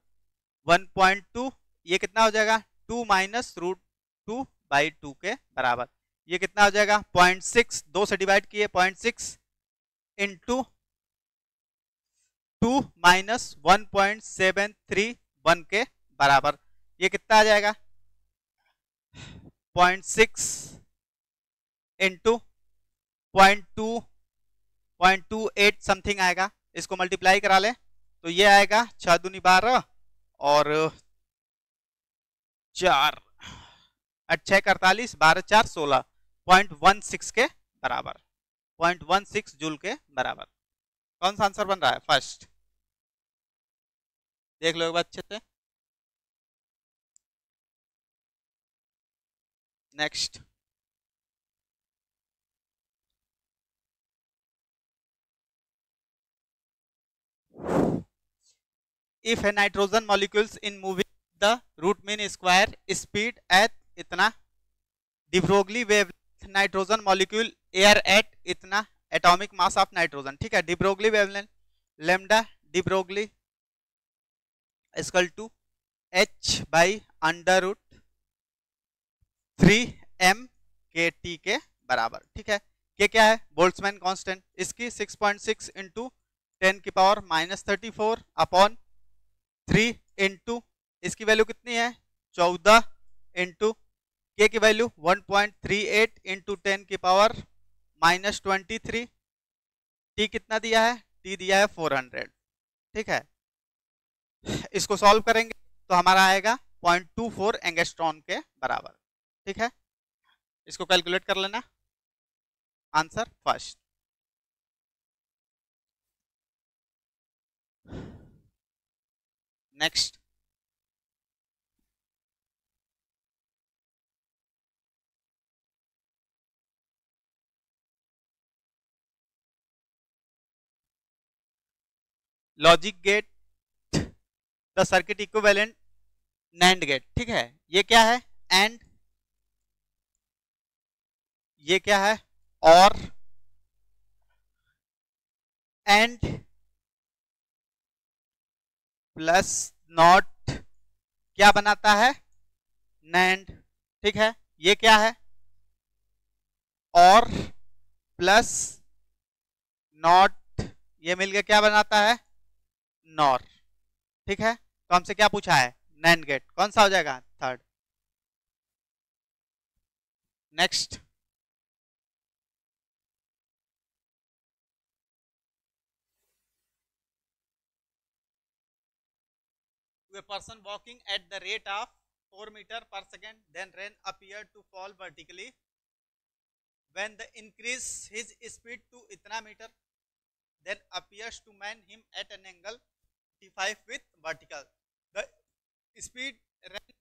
1.2 ये कितना हो जाएगा 2 माइनस √2/2 के बराबर, ये कितना हो जाएगा 0.6, 2 से डिवाइड किए 0.6 इंटू 2 माइनस 1.731 के बराबर, ये कितना आ जाएगा 0.6 इंटू 0.28 समथिंग आएगा, इसको मल्टीप्लाई करा ले तो ये आएगा 6 दूनी 12 और 4 6 48, 12 4 16, 0.16 के बराबर, 0.16 जूल के बराबर। कौन सा आंसर बन रहा है फर्स्ट, देख लो एक बार अच्छे से। Next, if a nitrogen molecules in moving the root mean square speed at इतना, de Broglie wavelength nitrogen molecule are at इतना एटॉमिक मास ऑफ नाइट्रोजन, ठीक है। De Broglie wavelength lambda de Broglie equal to h by under root 3m के T के बराबर, ठीक है। के क्या है? बोल्ट्जमैन कांस्टेंट, इसकी 6.6 इंटू 10 की पावर -34 अपॉन 3 इंटू इसकी वैल्यू कितनी है 14 इंटू के की वैल्यू 1.38 इंटू 10 की पावर -23, टी कितना दिया है? टी दिया है 400, ठीक है। इसको सॉल्व करेंगे तो हमारा आएगा 0.24 एंगस्ट्रॉन के बराबर, ठीक है। इसको कैलकुलेट कर लेना, answer first. Next, logic gate the circuit equivalent NAND gate, ठीक है। ये क्या है? एंड, ये क्या है? और, एंड प्लस नॉट क्या बनाता है? नैंड, ठीक है। ये क्या है? और प्लस नॉट, ये मिलकर क्या बनाता है? नॉर, ठीक है। तो हमसे क्या पूछा है? नैंड गेट, कौन सा हो जाएगा? Third. Next, a person walking at the rate of 4 meter per second, then rain appeared to fall vertically when the increase his speed to itna meter, then appears to man him at an angle 45 with vertical. The speed rain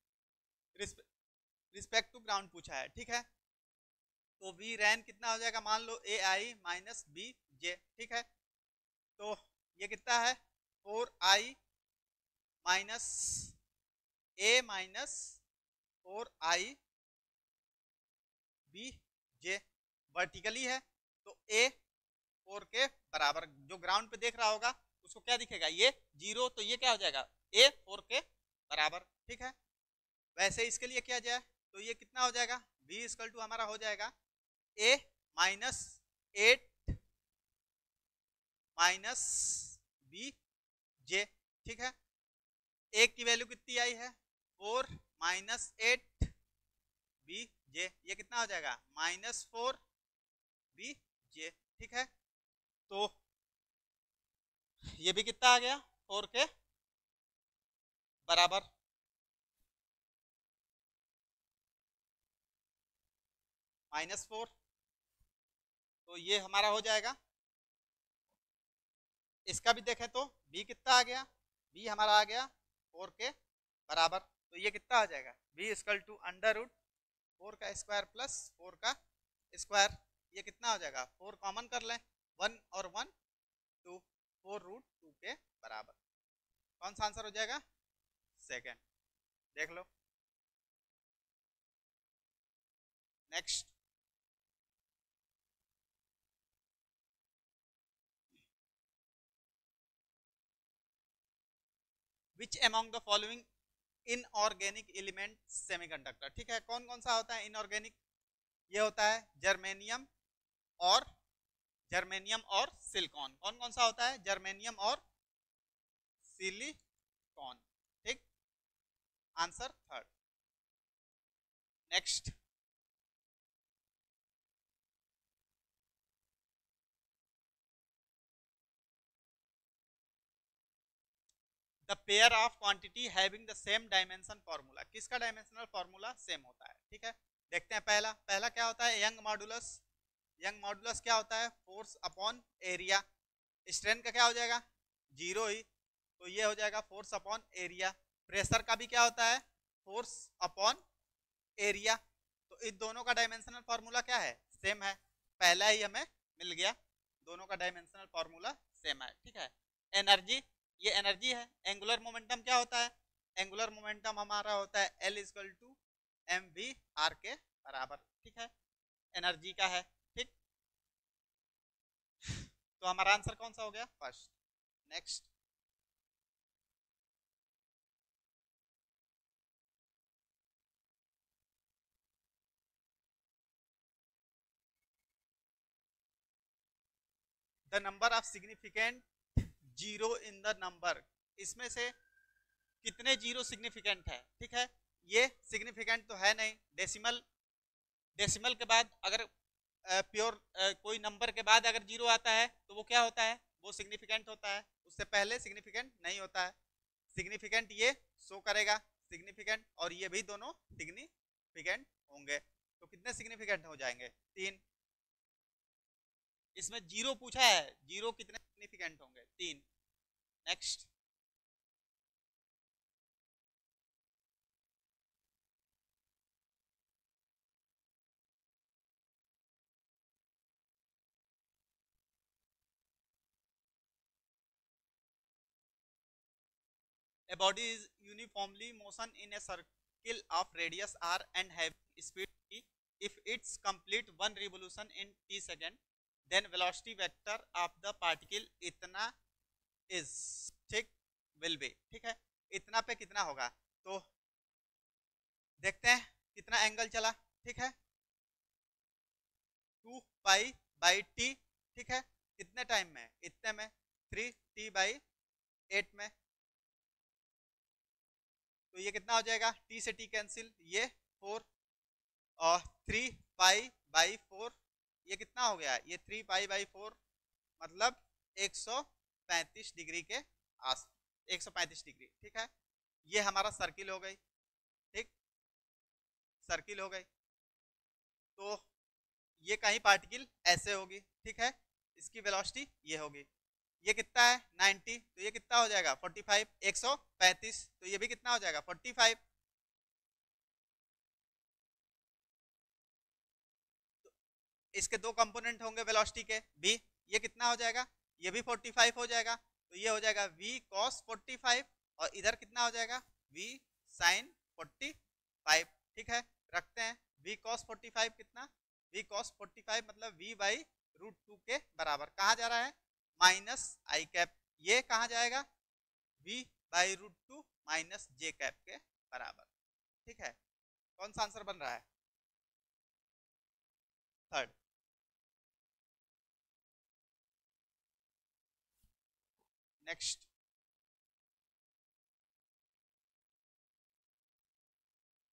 respect to ground पूछा है, ठीक है। तो we ran कितना हो जाएगा? मान लो ए आई minus B J, ठीक है। तो ये कितना है? 4i minus a minus 4i b j, vertically है तो ए 4 के बराबर, जो ग्राउंड पे देख रहा होगा उसको क्या दिखेगा? ये 0, तो ये क्या हो जाएगा? ए 4 के बराबर, ठीक है। वैसे इसके लिए किया जाए तो ये कितना हो जाएगा? v इक्वल टू हमारा हो जाएगा a minus 8 minus B J, ठीक है। a की वैल्यू कितनी आई है? 4 माइनस 8 बी जे, ये कितना हो जाएगा? -4 बी जे, ठीक है। तो ये भी कितना आ गया? 4 के बराबर। -4, तो ये हमारा हो जाएगा। इसका भी देखें तो b कितना आ गया? b हमारा आ गया 4 के बराबर, तो ये कितना आ जाएगा? b equal to under root 4 का स्क्वायर प्लस 4 का स्क्वायर, ये कितना हो जाएगा? 4 कॉमन कर लें, 1 और 1 2, 4 रूट 2 के बराबर। कौन सा आंसर हो जाएगा? सेकेंड, देख लो। Next, which among the following inorganic element semiconductor, ठीक है। कौन कौन सा होता है इनऑर्गेनिक? ये होता है जर्मेनियम और सिलिकॉन। कौन कौन सा होता है? जर्मेनियम और सिलिकॉन, ठीक। Answer third. Next, the pair of quantity having the same dimension formula, किसका डायमेंशनल फॉर्मूला सेम होता है? ठीक है, देखते हैं। पहला क्या होता है? Young modulus. यंग मॉडुलस क्या होता है? Force upon area. स्ट्रेन का क्या हो जाएगा? 0 ही, तो ये हो जाएगा फोर्स अपॉन एरिया। प्रेशर का भी क्या होता है? Force upon area. तो इन दोनों का डायमेंशनल फॉर्मूला क्या है? सेम है। पहला ही हमें मिल गया, दोनों का डायमेंशनल फॉर्मूला सेम है, ठीक है। एनर्जी ये एनर्जी है। एंगुलर मोमेंटम क्या होता है? एंगुलर मोमेंटम हमारा होता है L equal to M V R के बराबर, ठीक है, एनर्जी का है, ठीक। तो हमारा आंसर कौन सा हो गया? First. Next, the number of significant zero in the number, इसमें से कितने जीरो सिग्निफिकेंट है? ठीक है, ये सिग्निफिकेंट तो है नहीं, डेसिमल, डेसिमल के बाद अगर प्योर कोई नंबर के बाद अगर जीरो आता है तो वो क्या होता है? वो सिग्निफिकेंट होता है, उससे पहले सिग्निफिकेंट नहीं होता है। सिग्निफिकेंट ये शो करेगा, सिग्निफिकेंट और ये भी दोनों सिग्निफिकेंट होंगे। तो कितने सिग्निफिकेंट हो जाएंगे? 3। इसमें जीरो पूछा है, जीरो कितने सिग्निफिकेंट होंगे? 3। Next, a body is uniformly motion in a circle of radius r and having speed v. If it's complete one revolution in t second, then velocity vector of the particle इतना is, ठीक, will be, ठीक है। इतना पे कितना होगा? तो देखते हैं कितना एंगल चला, ठीक है, 2 पाई बाई टी, ठीक है, कितने टाइम में? इतने में, 3 टी बाई 8 में। तो ये कितना हो जाएगा? टी से टी कैंसिल, ये 4 और 3 पाई बाई 4, ये कितना हो गया? ये 3 पाई बाई 4 मतलब 135 डिग्री के आस, 135 डिग्री, ठीक है। ये हमारा सर्किल हो गई, ठीक, सर्किल हो गई। तो ये कहीं पार्टिकल ऐसे होगी, ठीक है, इसकी वेलोसिटी ये होगी। ये कितना है? 90, तो ये कितना हो जाएगा? 45, 135, तो ये भी कितना हो जाएगा? 45। इसके दो कंपोनेंट होंगे वेलोसिटी के, v, ये कितना हो जाएगा? ये भी 45 हो जाएगा, तो ये हो जाएगा v cos 45 और इधर कितना हो जाएगा? v sin 45, ठीक है। रखते हैं v cos 45 कितना? v cos 45 मतलब v बाई रूट 2 के बराबर। कहाँ जा रहा है? Minus I cap. ये कहाँ जाएगा? v by root 2 minus J cap के बराबर, ठीक है। कौन सा आंसर बन रहा है? थर्ड। नेक्स्ट,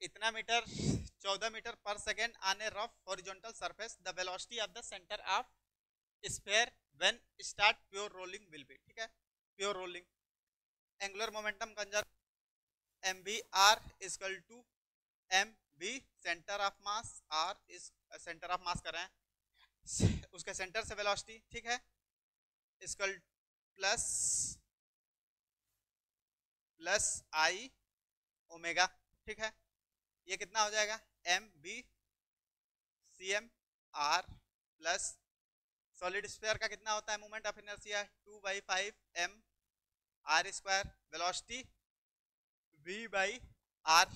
इतना मीटर 14 मीटर पर second on a rough horizontal surface, the velocity of the centre of sphere when start pure rolling will be, ठीक है, pure rolling. Angular momentum conserve M B R equal to M B centre of mass, R इस centre of mass कर रहे हैं, उसके centre से velocity, ठीक है, equal plus plus I omega, ठीक है। ये कितना हो जाएगा? M B C M R plus solid sphere का कितना होता है moment of inertia? 2/5 M R square, velocity v by R,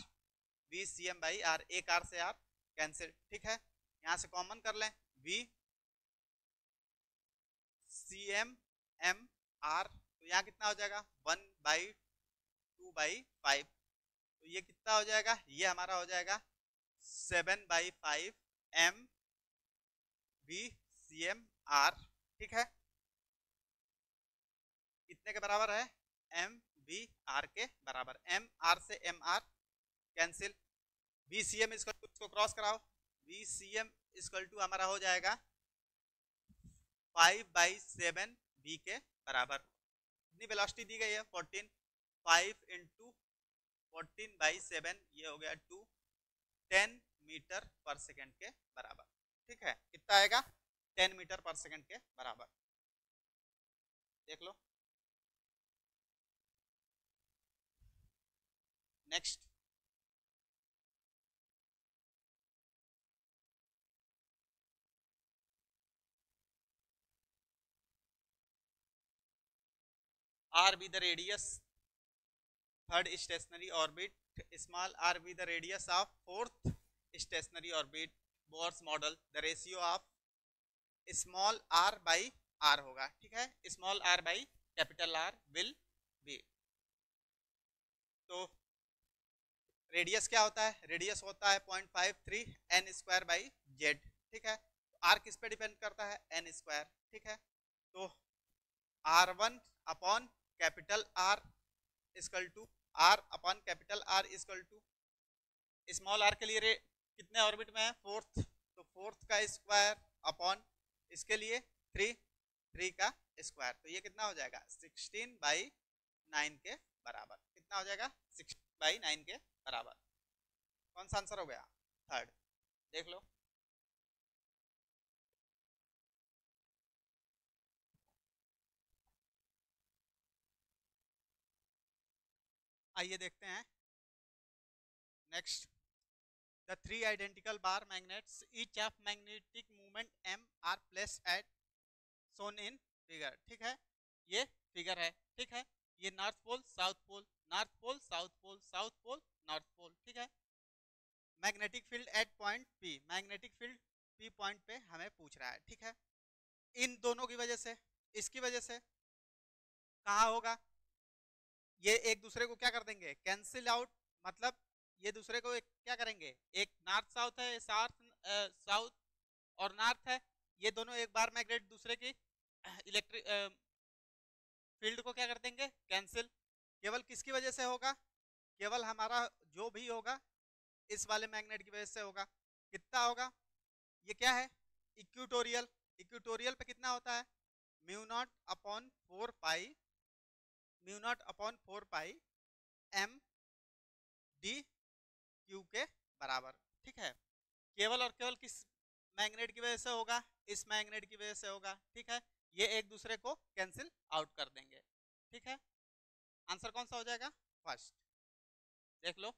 v C M by R, एक आर से आर कैंसिल, ठीक है। यहाँ से कॉमन कर लें, v C M M R, तो यहाँ कितना हो जाएगा? 1/2/5, तो ये कितना हो जाएगा? ये हमारा हो जाएगा 7/5 M B C M R, ठीक है। कितने के बराबर है? एम बी आर के बराबर। एम आर से M R cancel, B C M इसको क्रॉस कराओ, B C M equal to हमारा हो जाएगा 5/7 बी के बराबर। कितनी वेलोसिटी दी गई है? 14, 5 इंटू 14/7, ये हो गया 2, 10 मीटर पर सेकेंड के बराबर, ठीक है। कितना आएगा? 10 मीटर पर सेकेंड के बराबर, देख लो। Next, r be the radius third stationary orbit, small r be the radius of fourth stationary orbit, Bohr's model, the ratio of small r by r होगा, ठीक है, small r by capital R will be। तो radius क्या होता है, radius होता है 0.53 n square by Z, ठीक है, r किस पे डिपेंड करता है, n स्क्वायर, ठीक है, तो r1 upon capital R equal to r upon capital R equal to small r के लिए कितने ऑर्बिट में है, फोर्थ, तो फोर्थ का स्क्वायर अपॉन इसके लिए 3 का स्क्वायर, तो ये कितना हो जाएगा 16/9 के बराबर, कितना हो जाएगा 16/9 के बराबर। कौन सा आंसर हो गया, थर्ड, देख लो। आइए देखते हैं next. The three identical bar magnets, each of magnetic moment m are placed at shown in figure, ठीक है, ये फिगर है, ठीक है, ये north pole south pole, north pole south pole, south pole north pole, ठीक है। Magnetic field at point P, magnetic field P point पे हमें पूछ रहा है, ठीक है। इन दोनों की वजह से, इसकी वजह से कहाँ होगा, ये एक दूसरे को क्या कर देंगे, कैंसिल आउट, मतलब ये दूसरे को क्या करेंगे, एक नॉर्थ साउथ है, साउथ और नॉर्थ है, ये दोनों एक बार मैग्नेट दूसरे की इलेक्ट्रिक फील्ड को क्या कर देंगे, कैंसिल। केवल किसकी वजह से होगा, केवल हमारा जो भी होगा इस वाले मैग्नेट की वजह से होगा। कितना होगा, ये क्या है, इक्वेटोरियल, इक्वेटोरियल पे कितना होता है, म्यू नॉट अपॉन 4 पाई एम डी क्यू के बराबर, ठीक है। केवल और केवल किस मैग्नेट की वजह से होगा, इस मैग्नेट की वजह से होगा, ठीक है, ये एक दूसरे को कैंसिल आउट कर देंगे, ठीक है। आंसर कौन सा हो जाएगा, फर्स्ट, देख लो।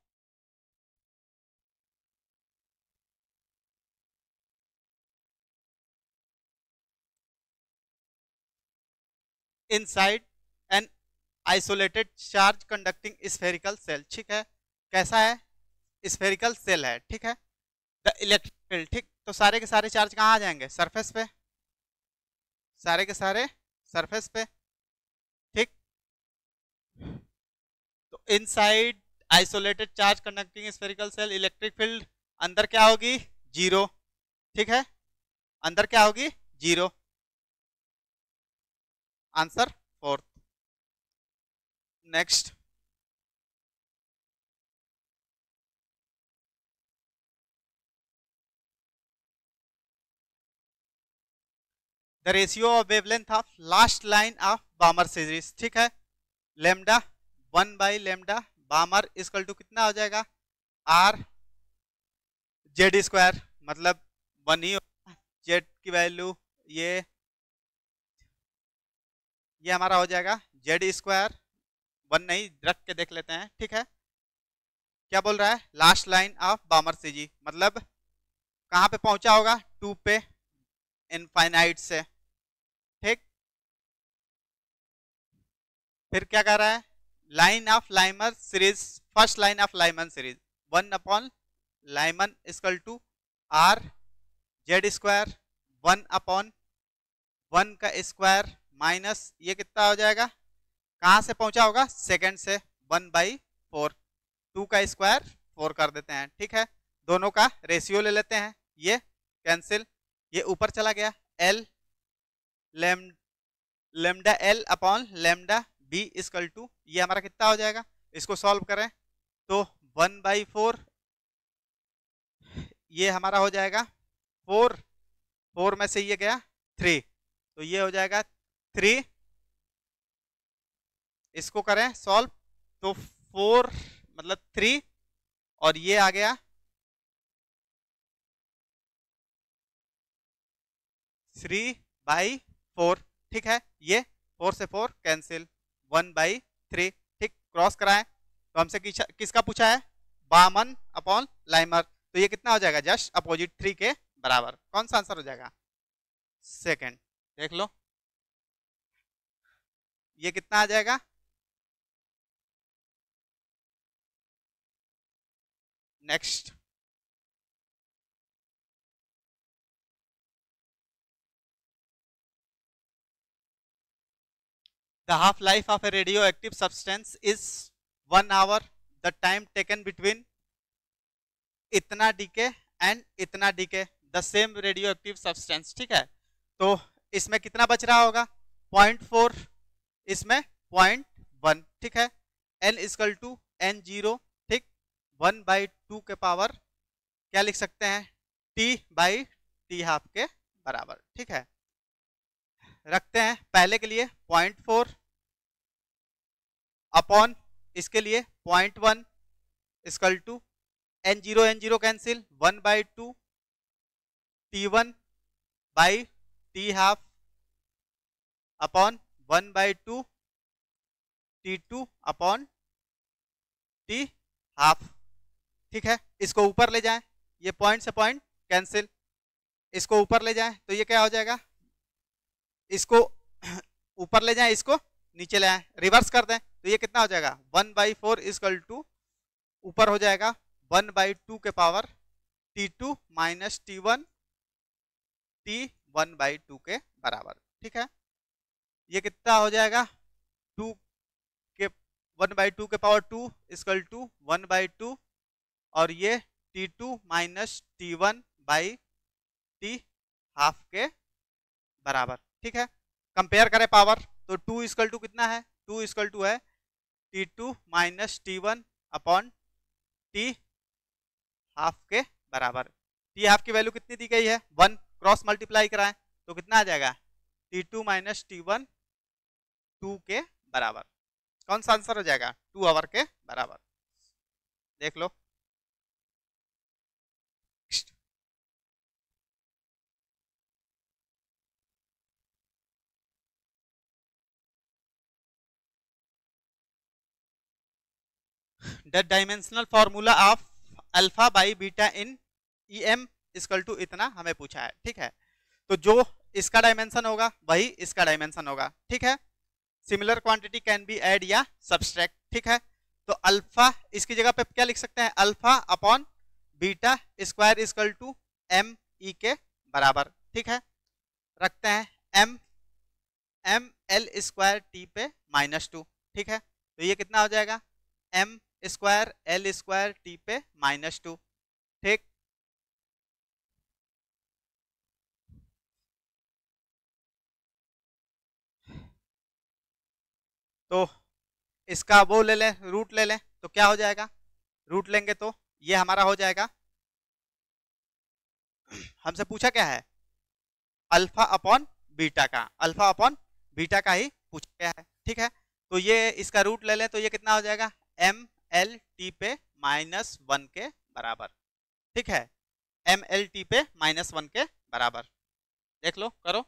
Inside an isolated charge conducting spherical shell, ठीक है, कैसा है, स्फेरिकल सेल है, ठीक है। द इलेक्ट्रिक फील्ड, ठीक, तो सारे के सारे चार्ज कहाँ आ जाएंगे, सरफेस पे, सारे के सारे सरफेस पे, ठीक। तो inside isolated charge conducting spherical cell, electric field अंदर क्या होगी, 0, ठीक है, अंदर क्या होगी, 0, answer fourth. Next, the ratio of wavelength of last line of बामर series, ठीक है, लेमडा 1/λ बामर इक्वल टू कितना हो जाएगा, आर जेड स्क्वायर, मतलब 1 ही होगा, जेड की वैल्यू ये हमारा हो जाएगा जेड स्क्वायर, 1 नहीं रख के देख लेते हैं, ठीक है। क्या बोल रहा है, लास्ट लाइन ऑफ बामर सीजी, मतलब कहाँ पे पहुंचा होगा, 2 पे इनफाइनाइट से, ठीक। फिर क्या कर रहा है, line of Lyman series, first line of Lyman series 1/लाइमन equal to R Z square 1/1 का स्क्वायर माइनस ये कितना हो जाएगा, कहाँ से पहुंचा होगा, सेकंड से, 1/4, 2 का स्क्वायर 4 कर देते हैं, ठीक है। दोनों का रेशियो ले लेते हैं, ये कैंसिल, ये ऊपर चला गया, L lambda L upon lambda B equal to ये हमारा कितना हो जाएगा, इसको सॉल्व करें तो 1/4, ये हमारा हो जाएगा 4 में से ये गया 3, तो ये हो जाएगा 3, इसको करें सॉल्व तो 4 मतलब 3 और ये आ गया 3/4, ठीक है, ये 4 से 4 कैंसिल, 1/3, ठीक, क्रॉस कराएं तो हमसे किसका पूछा है, बामन अपॉन लाइमर, तो ये कितना हो जाएगा, जस्ट अपोजिट 3 के बराबर। कौन सा आंसर हो जाएगा, सेकंड, देख लो। ये कितना आ जाएगा, next. The half life of a radioactive substance is 1 hour. The time taken between इतना डीके एंड इतना decay the same radioactive substance, ठीक है। तो इसमें कितना बच रहा होगा, 0.4, इसमें 0.1, ठीक है। n इक्वल टू n0, ठीक, 1/2 के पावर क्या लिख सकते हैं, t/t½ के बराबर, ठीक है। रखते हैं पहले के लिए 0.4 अपॉन इसके लिए 0.1 equal to n0 n0 cancel, 1/2 t1/t½ upon 1/2 t2 upon t½ ठीक है। इसको ऊपर ले जाएं, ये पॉइंट से पॉइंट कैंसिल, इसको ऊपर ले जाएं तो ये क्या हो जाएगा, इसको ऊपर ले जाएं, इसको नीचे ले आए, रिवर्स कर दें तो ये कितना हो जाएगा, 1/4 इक्वल टू ऊपर हो जाएगा 1/2 के power t2 minus t1 t1/2 के बराबर, ठीक है। ये कितना हो जाएगा, 2 के 1/2 के पावर 2 इक्वल टू 1/2 और ये t2 माइनस t1/t½ के बराबर, ठीक है। कंपेयर करें पावर तो 2 इक्वल टू कितना है, 2 इक्वल टू है t2 minus t1 upon t½ के बराबर। t½ की वैल्यू कितनी दी गई है, 1, क्रॉस मल्टीप्लाई कराएं तो कितना आ जाएगा, t2 माइनस t1 2 के बराबर। कौन सा आंसर हो जाएगा, 2 आवर के बराबर, देख लो। The dimensional formula of alpha by beta in EM equal to इतना हमें पूछा है, ठीक है। तो जो इसका डायमेंशन होगा वही इसका डायमेंशन होगा, ठीक है। Similar quantity can be add या सब्सट्रैक्ट, ठीक है। तो अल्फा इसकी जगह पे क्या लिख सकते हैं, alpha upon beta square equal to ME के बराबर, ठीक है। रखते हैं ML² T पे -2, ठीक है। तो ये कितना हो जाएगा, M² L² T पे -2, ठीक। तो इसका वो ले लें, रूट ले लें तो क्या हो जाएगा, रूट लेंगे तो ये हमारा हो जाएगा, हमसे पूछा क्या है, अल्फा अपॉन बीटा का, अल्फा अपॉन बीटा का ही पूछा गया है, ठीक है। तो ये इसका रूट ले लें तो ये कितना हो जाएगा, ML T पे -1 के बराबर, ठीक है। ML T पे -1 के बराबर, देख लो, करो।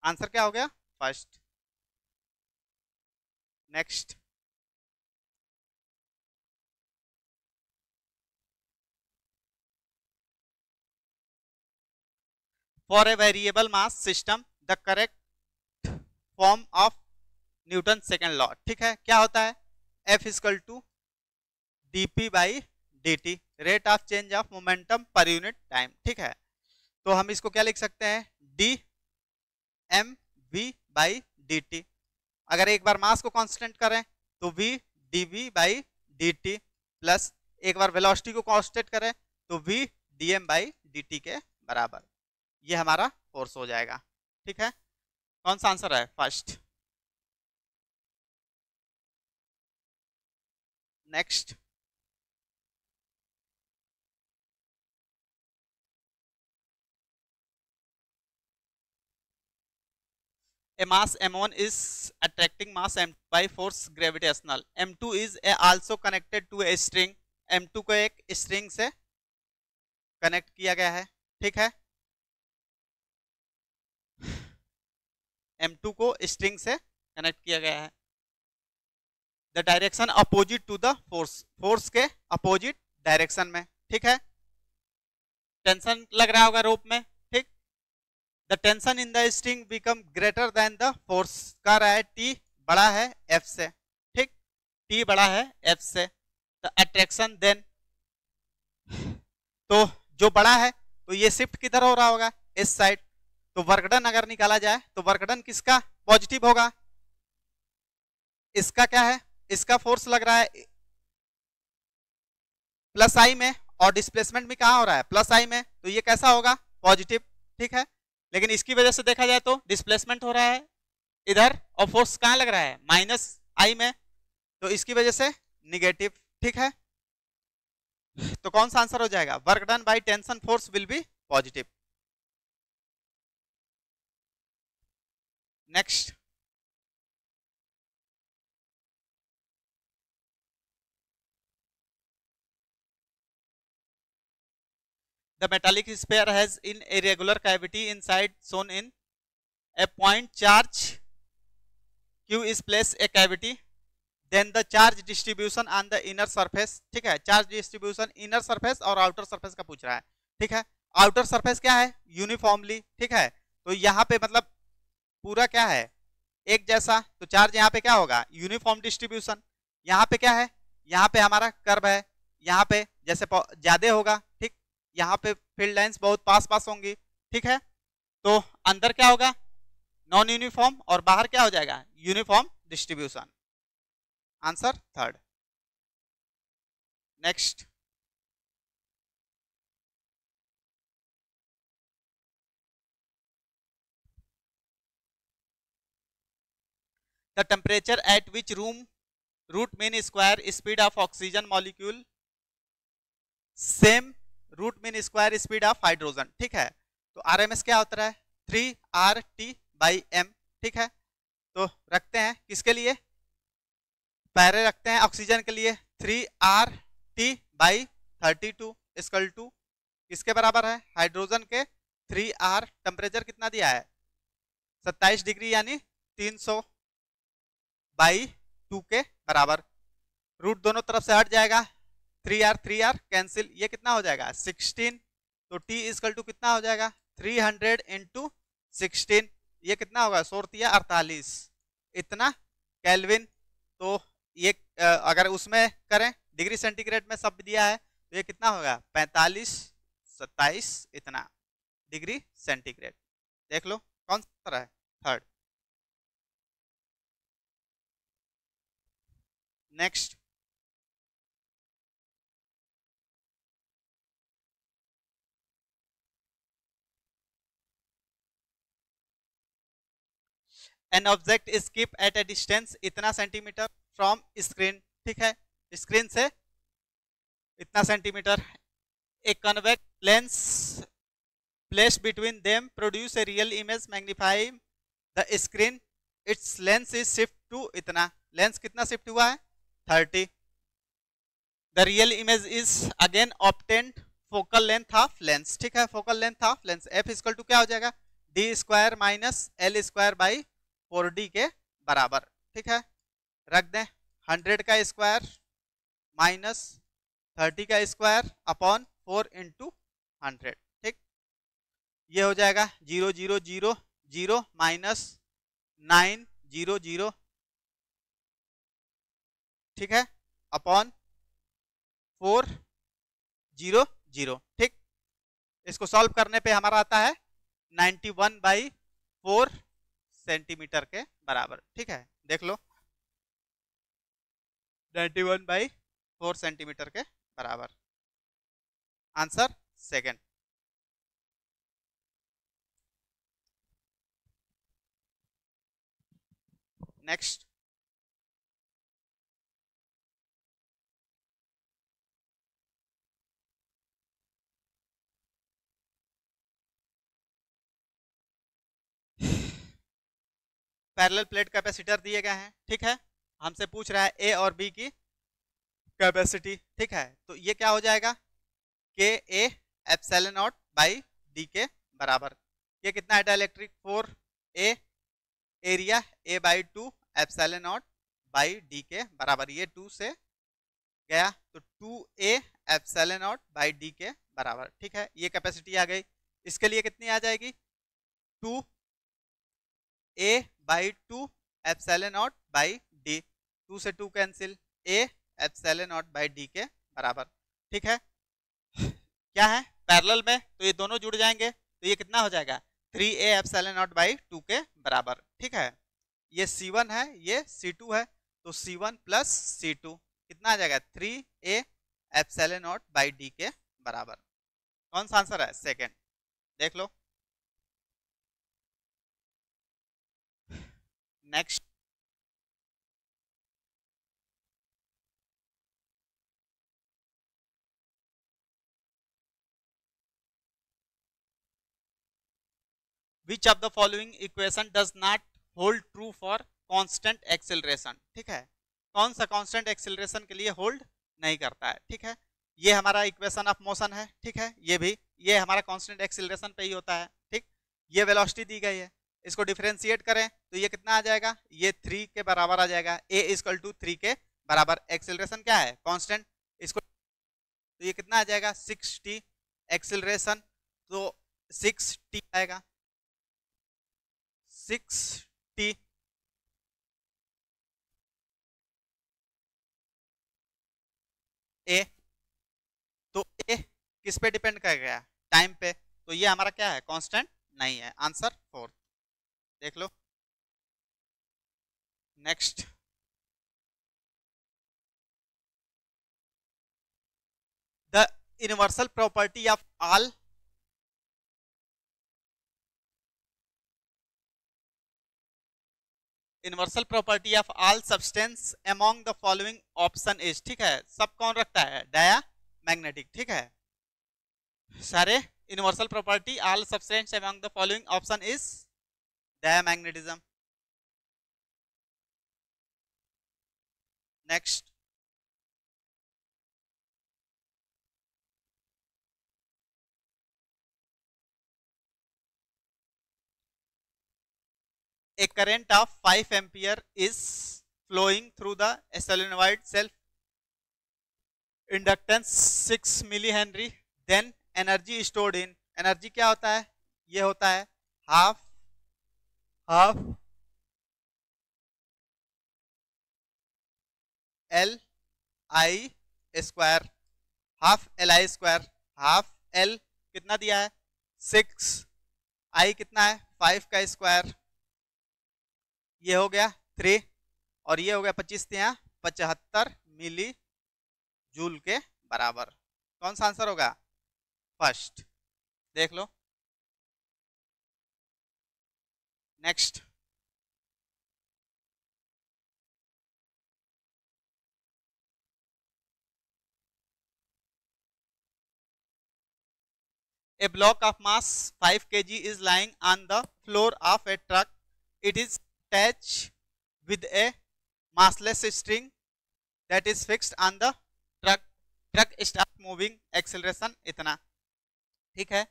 आंसर क्या हो गया, first. Next, for a variable mass system the correct form of Newton second law, ठीक है। क्या होता है, F equal to dp/dt, rate of change of momentum per unit time, ठीक है। तो हम इसको क्या लिख सकते हैं, dmv/dt। अगर एक बार मास को कांस्टेंट करें तो v dv/dt प्लस एक बार वेलोसिटी को कांस्टेंट करें तो v dm/dt के बराबर, ये हमारा फोर्स हो जाएगा, ठीक है। कौन सा आंसर है, first. Next, a mass m1 is attracting mass m2 by force gravitational, m2 is also connected to a string, m2 को एक स्ट्रिंग से कनेक्ट किया गया है, ठीक है। m2 को स्ट्रिंग से कनेक्ट किया गया है, the direction opposite to the force, force के अपोजिट डायरेक्शन में, ठीक है। टेंशन लग रहा होगा रोप में, ठीक। The tension in the string become greater than the force, कह रहा है टी बड़ा है एफ से, ठीक, टी बड़ा है एफ से। द अट्रैक्शन देन, तो जो बड़ा है तो ये शिफ्ट किधर हो रहा होगा, इस साइड। तो वर्क डन अगर निकाला जाए तो वर्क डन किसका पॉजिटिव होगा, इसका क्या है, इसका फोर्स लग रहा है प्लस आई में, और डिस्प्लेसमेंट भी कहां हो रहा है, प्लस आई में, तो ये कैसा होगा, पॉजिटिव, ठीक है। लेकिन इसकी वजह से देखा जाए तो डिस्प्लेसमेंट हो रहा है इधर, और फोर्स कहां लग रहा है, माइनस आई में, तो इसकी वजह से निगेटिव, ठीक है। तो कौन सा आंसर हो जाएगा, work done by tension force will be positive. Next, the metallic sphere has in a regular cavity inside shown in a point charge q is placed a cavity, then the charge distribution on the inner surface, ठीक है। Charge distribution inner surface और outer surface का पूछ रहा है, ठीक है। Outer surface क्या है, यूनिफॉर्मली, ठीक है। तो यहाँ पे मतलब पूरा क्या है, एक जैसा, तो चार्ज यहाँ पे क्या होगा, यूनिफॉर्म डिस्ट्रीब्यूशन। यहाँ पे क्या है, यहाँ पे हमारा कर्व है, यहाँ पे जैसे ज्यादा होगा, ठीक, यहाँ पे फील्ड लाइंस बहुत पास पास होंगी, ठीक है। तो अंदर क्या होगा, नॉन यूनिफॉर्म, और बाहर क्या हो जाएगा, uniform distribution. Answer third. Next, the temperature at which root mean square speed of oxygen molecule same root mean square speed of hydrogen, ठीक है। तो आरएमएस क्या होता है, 3RT/m, ठीक है। तो रखते हैं किसके लिए, पैरे रखते हैं ऑक्सीजन के लिए, 3RT/32 इक्वल टू किसके बराबर है, हाइड्रोजन के 3R, टेम्परेचर कितना दिया है 27 डिग्री यानी 300/2 के बराबर। रूट दोनों तरफ से हट जाएगा, 3R कैंसिल, ये कितना हो जाएगा 16, तो T इक्वल टू कितना हो जाएगा 300 × 16, ये कितना होगा 48 इतना केल्विन। तो ये अगर उसमें करें डिग्री सेंटीग्रेड में सब दिया है तो ये कितना होगा 45 27 इतना डिग्री सेंटीग्रेड। देख लो कौन सा है, third. Next, an object is keep at a distance इतना सेंटीमीटर फ्रॉम स्क्रीन, ठीक है, स्क्रीन से इतना centimetre. A convex lens placed between them produce a real image magnifying the screen, its lens is shift to इतना, lens कितना shift हुआ है 30। The real image is again obtained focal length of lens, ठीक है, focal length of lens F equal to क्या हो जाएगा d² - l² / 4d के बराबर, ठीक है। रख दें 100 का स्क्वायर माइनस 30 का स्क्वायर अपॉन 4 × 100, ठीक। ये हो जाएगा 0 0 0 0 -9 0 0, ठीक है, अपॉन 4 0 0, ठीक। इसको सॉल्व करने पे हमारा आता है 91/4 सेंटीमीटर के बराबर, ठीक है। देख लो 91/4 सेंटीमीटर के बराबर। Answer second. Next, parallel plate capacitor दिए गए हैं, ठीक है। हमसे पूछ रहा है ए और बी की कैपेसिटी, ठीक है। तो ये क्या हो जाएगा KA ε0/d के बराबर। ये कितना है dielectric 4A, area A/2 ε0 by D के बराबर, ये 2 से गया तो 2a epsilon not by D के बराबर। ठीक है, ये कैपेसिटी आ गई। इसके लिए कितनी आ जाएगी, 2a by 2 epsilon not by D, 2 से 2 cancel, a epsilon not by D के बराबर। ठीक है, क्या है पैरेलल में तो ये दोनों जुड़ जाएंगे, तो ये कितना हो जाएगा 3a एप्सिलॉन नॉट बाई 2 के बराबर। ठीक है, ये C1 है, ये C2 है, तो C1 प्लस C2 कितना आ जाएगा 3a epsilon not by D के बराबर। कौन सा आंसर है, सेकंड, देख लो। Next, which of the following equation does not hold true for constant acceleration. ठीक है, कौन सा कांस्टेंट एक्सेलरेशन के लिए होल्ड नहीं करता है। ठीक है, ये हमारा इक्वेशन ऑफ मोशन है। ठीक है, ये भी ये हमारा कांस्टेंट एक्सेलरेशन पे ही होता है। ठीक, ये वेलोसिटी दी गई है, इसको डिफरेंशिएट करें तो ये कितना आ जाएगा, ये 3 के बराबर आ जाएगा, a इक्वल टू 3 के बराबर। एक्सेलरेशन क्या है, कांस्टेंट, इसको तो ये कितना आ जाएगा 6t एक्सेलरेशन, तो 6t आएगा, 6t a, तो a किस पे डिपेंड करेगा, टाइम पे, तो ये हमारा क्या है, कांस्टेंट नहीं है। आंसर 4, देख लो। Next, the universal property of all universal property of all substance among the following option is. ठीक है, सब कौन रखता है, डाया मैग्नेटिक। ठीक है, सारे universal property all substance among the following option is diamagnetism. Next, a current of 5 ampere is flowing through the solenoid self inductance 6 millihenry, then energy stored in, energy क्या होता है, ये होता है half L I square, half L I square, half L कितना दिया है 6, आई कितना है 5 का स्क्वायर, ये हो गया 3 और ये हो गया 25 75 मिली जूल के बराबर। कौन सा आंसर होगा, फर्स्ट, देख लो। Next, a block of mass 5 kg is lying on the floor of a truck. It is attached with a massless string that is fixed on the truck. Truck starts moving, acceleration इतना। ठीक है,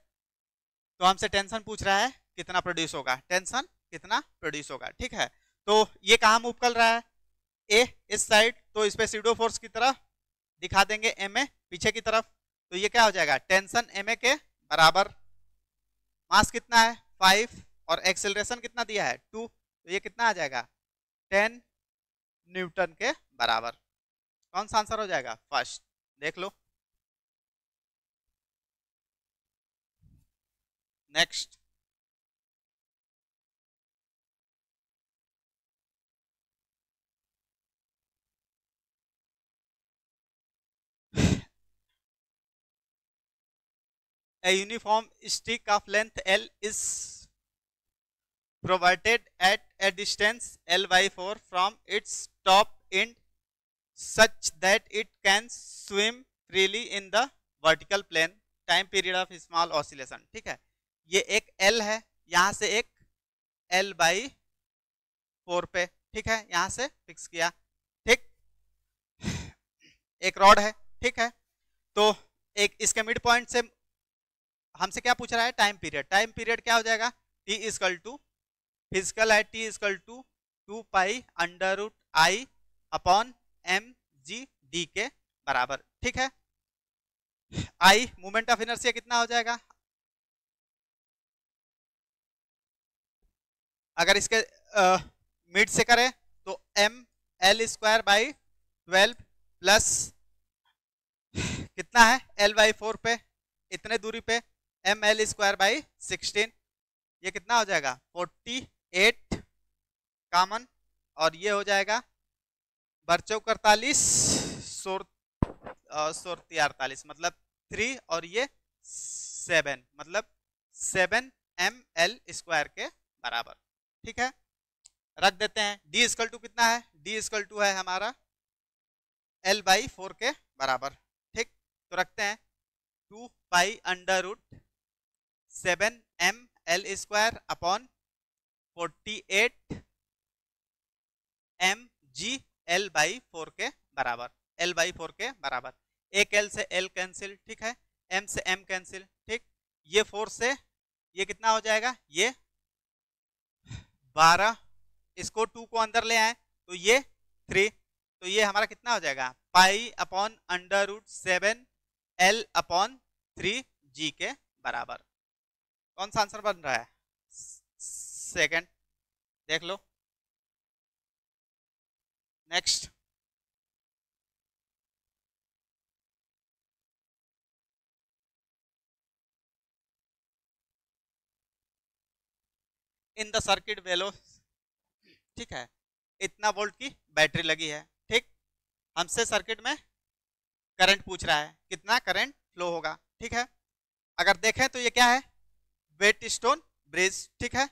तो हमसे tension पूछ रहा है कितना produce होगा, टेंशन कितना प्रोड्यूस होगा। ठीक है, तो ये कहाँ मूव कर रहा है, ए इस साइड, तो इस पे सीडो फोर्स की तरह दिखा देंगे एम ए पीछे की तरफ, तो ये क्या हो जाएगा टेंशन एम ए के बराबर, मास कितना है 5 और एक्सेलरेशन कितना दिया है 2, तो ये कितना आ जाएगा 10 न्यूटन के बराबर। कौन सा आंसर हो जाएगा, फर्स्ट, देख लो। Next, a uniform stick of length L is provided at a distance L by 4 from its top end such that it can swim freely in the vertical plane, time period of small oscillation। ठीक है, ये एक L है, यहां से एक L by 4 पे, ठीक है, यहां से फिक्स किया। ठीक, एक रॉड है। ठीक है, तो एक इसके मिड पॉइंट से हमसे क्या पूछ रहा है, टाइम पीरियड। टाइम पीरियड क्या हो जाएगा, t इक्वल टू फिजिकल है, t equal to 2 pi under root I upon M G D के बराबर। ठीक है, आई मोमेंट ऑफ इनर्शिया कितना हो जाएगा, अगर इसके मिड से करें तो M L square by 12 plus कितना है एल बाई 4 पे, इतने दूरी पे एम एल स्क्वायर बाई 16, ये कितना हो जाएगा 48 कॉमन, और ये हो जाएगा बरचौक 48 सोरती 48 मतलब 3 और ये 7 मतलब 7 एम एल स्क्वायर के बराबर। ठीक है, रख देते हैं। डी इक्वल टू कितना है, डी इक्वल टू है हमारा एल बाई 4 के बराबर। ठीक, तो रखते हैं 2 pi under root 7 M L square upon 48 M G L by 4 के बराबर, एल बाई 4 के बराबर। एक एल से एल कैंसिल, ठीक है, एम से एम कैंसिल, ठीक, ये 4 से ये कितना हो जाएगा, ये 12, इसको 2 को अंदर ले आए तो ये 3, तो ये हमारा कितना हो जाएगा pi upon under root 7 L upon 3 G के बराबर। कौन सा आंसर बन रहा है, सेकंड, देख लो। नेक्स्ट, इन द सर्किट बेलो, ठीक है, इतना वोल्ट की बैटरी लगी है। ठीक, हमसे सर्किट में करंट पूछ रहा है, कितना करंट फ्लो होगा। ठीक है, अगर देखें तो ये क्या है, वेट स्टोन ब्रिज। ठीक है,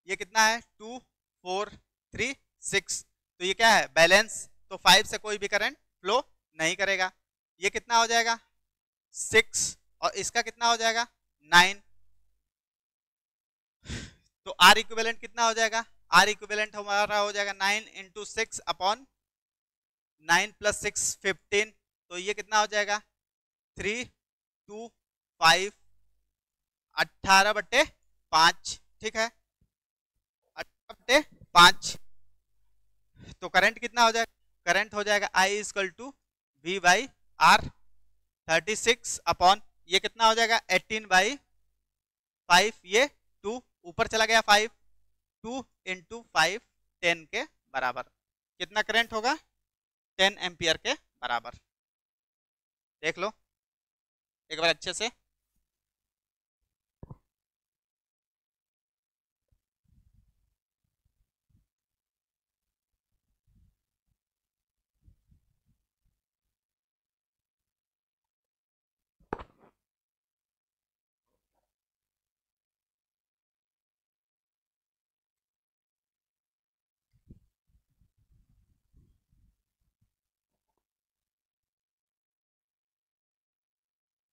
ये कितना है 2 4 3 6, तो ये क्या है बैलेंस, तो 5 से कोई भी करंट फ्लो नहीं करेगा। ये कितना हो जाएगा 6 और इसका कितना हो जाएगा 9, तो आर इक्विवेलेंट कितना हो जाएगा, आर इक्विवेलेंट हमारा हो जाएगा 9 इंटू 6 अपॉन 9 प्लस 6 15, तो ये कितना हो जाएगा 3 2 5 18/5। ठीक है, 18/5, तो करंट कितना हो जाएगा, करंट हो जाएगा I equal to V by R 36 upon ये कितना हो जाएगा 18/5, ये 2 ऊपर चला गया 5, 2 इंटू 5 10 के बराबर, कितना करंट होगा 10 एम्पियर के बराबर। देख लो एक बार अच्छे से।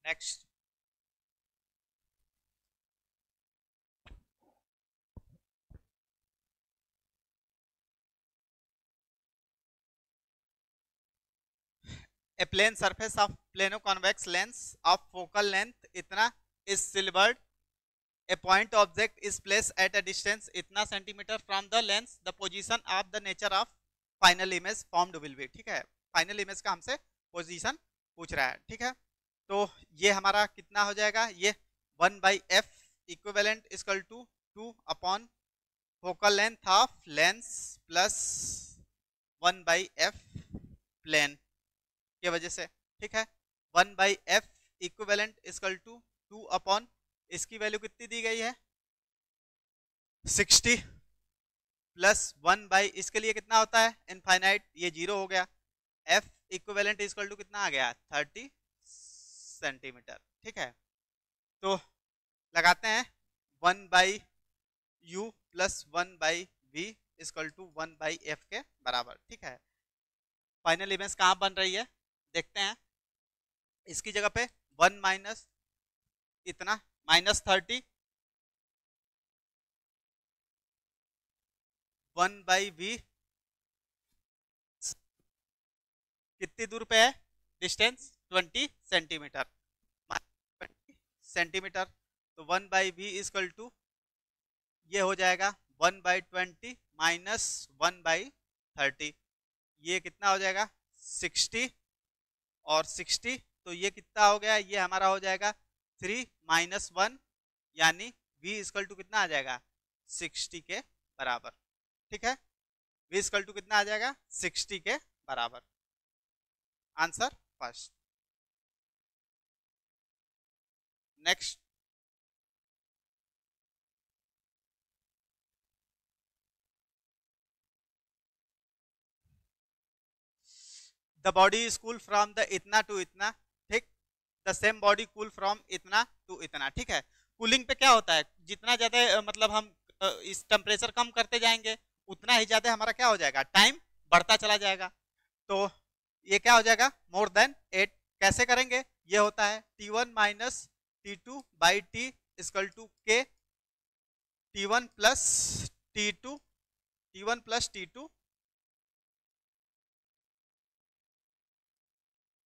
Next, a plane surface of plano convex lens of focal length इतना is silvered, a point object is placed at a distance इतना centimetre from the lens, the position of the nature of final image formed will be। ठीक है, final image का हमसे position पूछ रहा है। ठीक है, तो ये हमारा कितना हो जाएगा, ये 1/f equivalent equal to 2 upon focal length of lens plus 1/f plane के वजह से। ठीक है, 1/f equivalent equal to 2 upon इसकी वैल्यू कितनी दी गई है 60 प्लस 1 बाई इसके लिए कितना होता है इनफाइनाइट, ये 0 हो गया, f इक्विवेलेंट इक्वल टू कितना आ गया 30 सेंटीमीटर। ठीक है, तो लगाते हैं 1/u plus 1/v equal to 1/f के बराबर। ठीक है, फाइनल इमेज कहाँ बन रही है देखते हैं, इसकी जगह पे 1 माइनस इतना -30 1/v कितनी दूर पे है डिस्टेंस 20 सेंटीमीटर, 20 सेंटीमीटर। तो 1/v इक्वल टू ये हो जाएगा 1/20 माइनस 1/30, ये कितना हो जाएगा 60, और 60 तो ये कितना हो गया, ये हमारा हो जाएगा 3 माइनस 1, यानी v इक्वल टू कितना आ जाएगा 60 के बराबर। ठीक है, v इक्वल टू कितना आ जाएगा 60 के बराबर। Answer first. Next, the body is cool from the इतना टू इतना, ठीक, the same body cool from इतना टू इतना। ठीक है, कूलिंग पे क्या होता है, जितना ज्यादा मतलब हम इस टेम्परेचर कम करते जाएंगे उतना ही ज्यादा हमारा क्या हो जाएगा, टाइम बढ़ता चला जाएगा। तो ये क्या हो जाएगा मोर देन 8। कैसे करेंगे, ये होता है T1 minus T2 by T equal to K T1 plus T2, T1 plus T2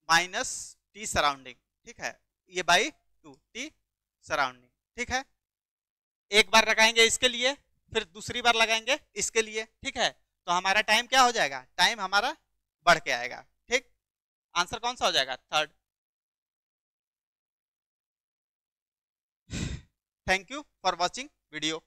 minus T surrounding. ठीक है, ये बाई 2 टी सराउंडिंग। ठीक है, एक बार लगाएंगे इसके लिए, फिर दूसरी बार लगाएंगे इसके लिए। ठीक है, तो हमारा टाइम क्या हो जाएगा, टाइम हमारा बढ़ के आएगा। ठीक, आंसर कौन सा हो जाएगा, third. Thank you for watching video.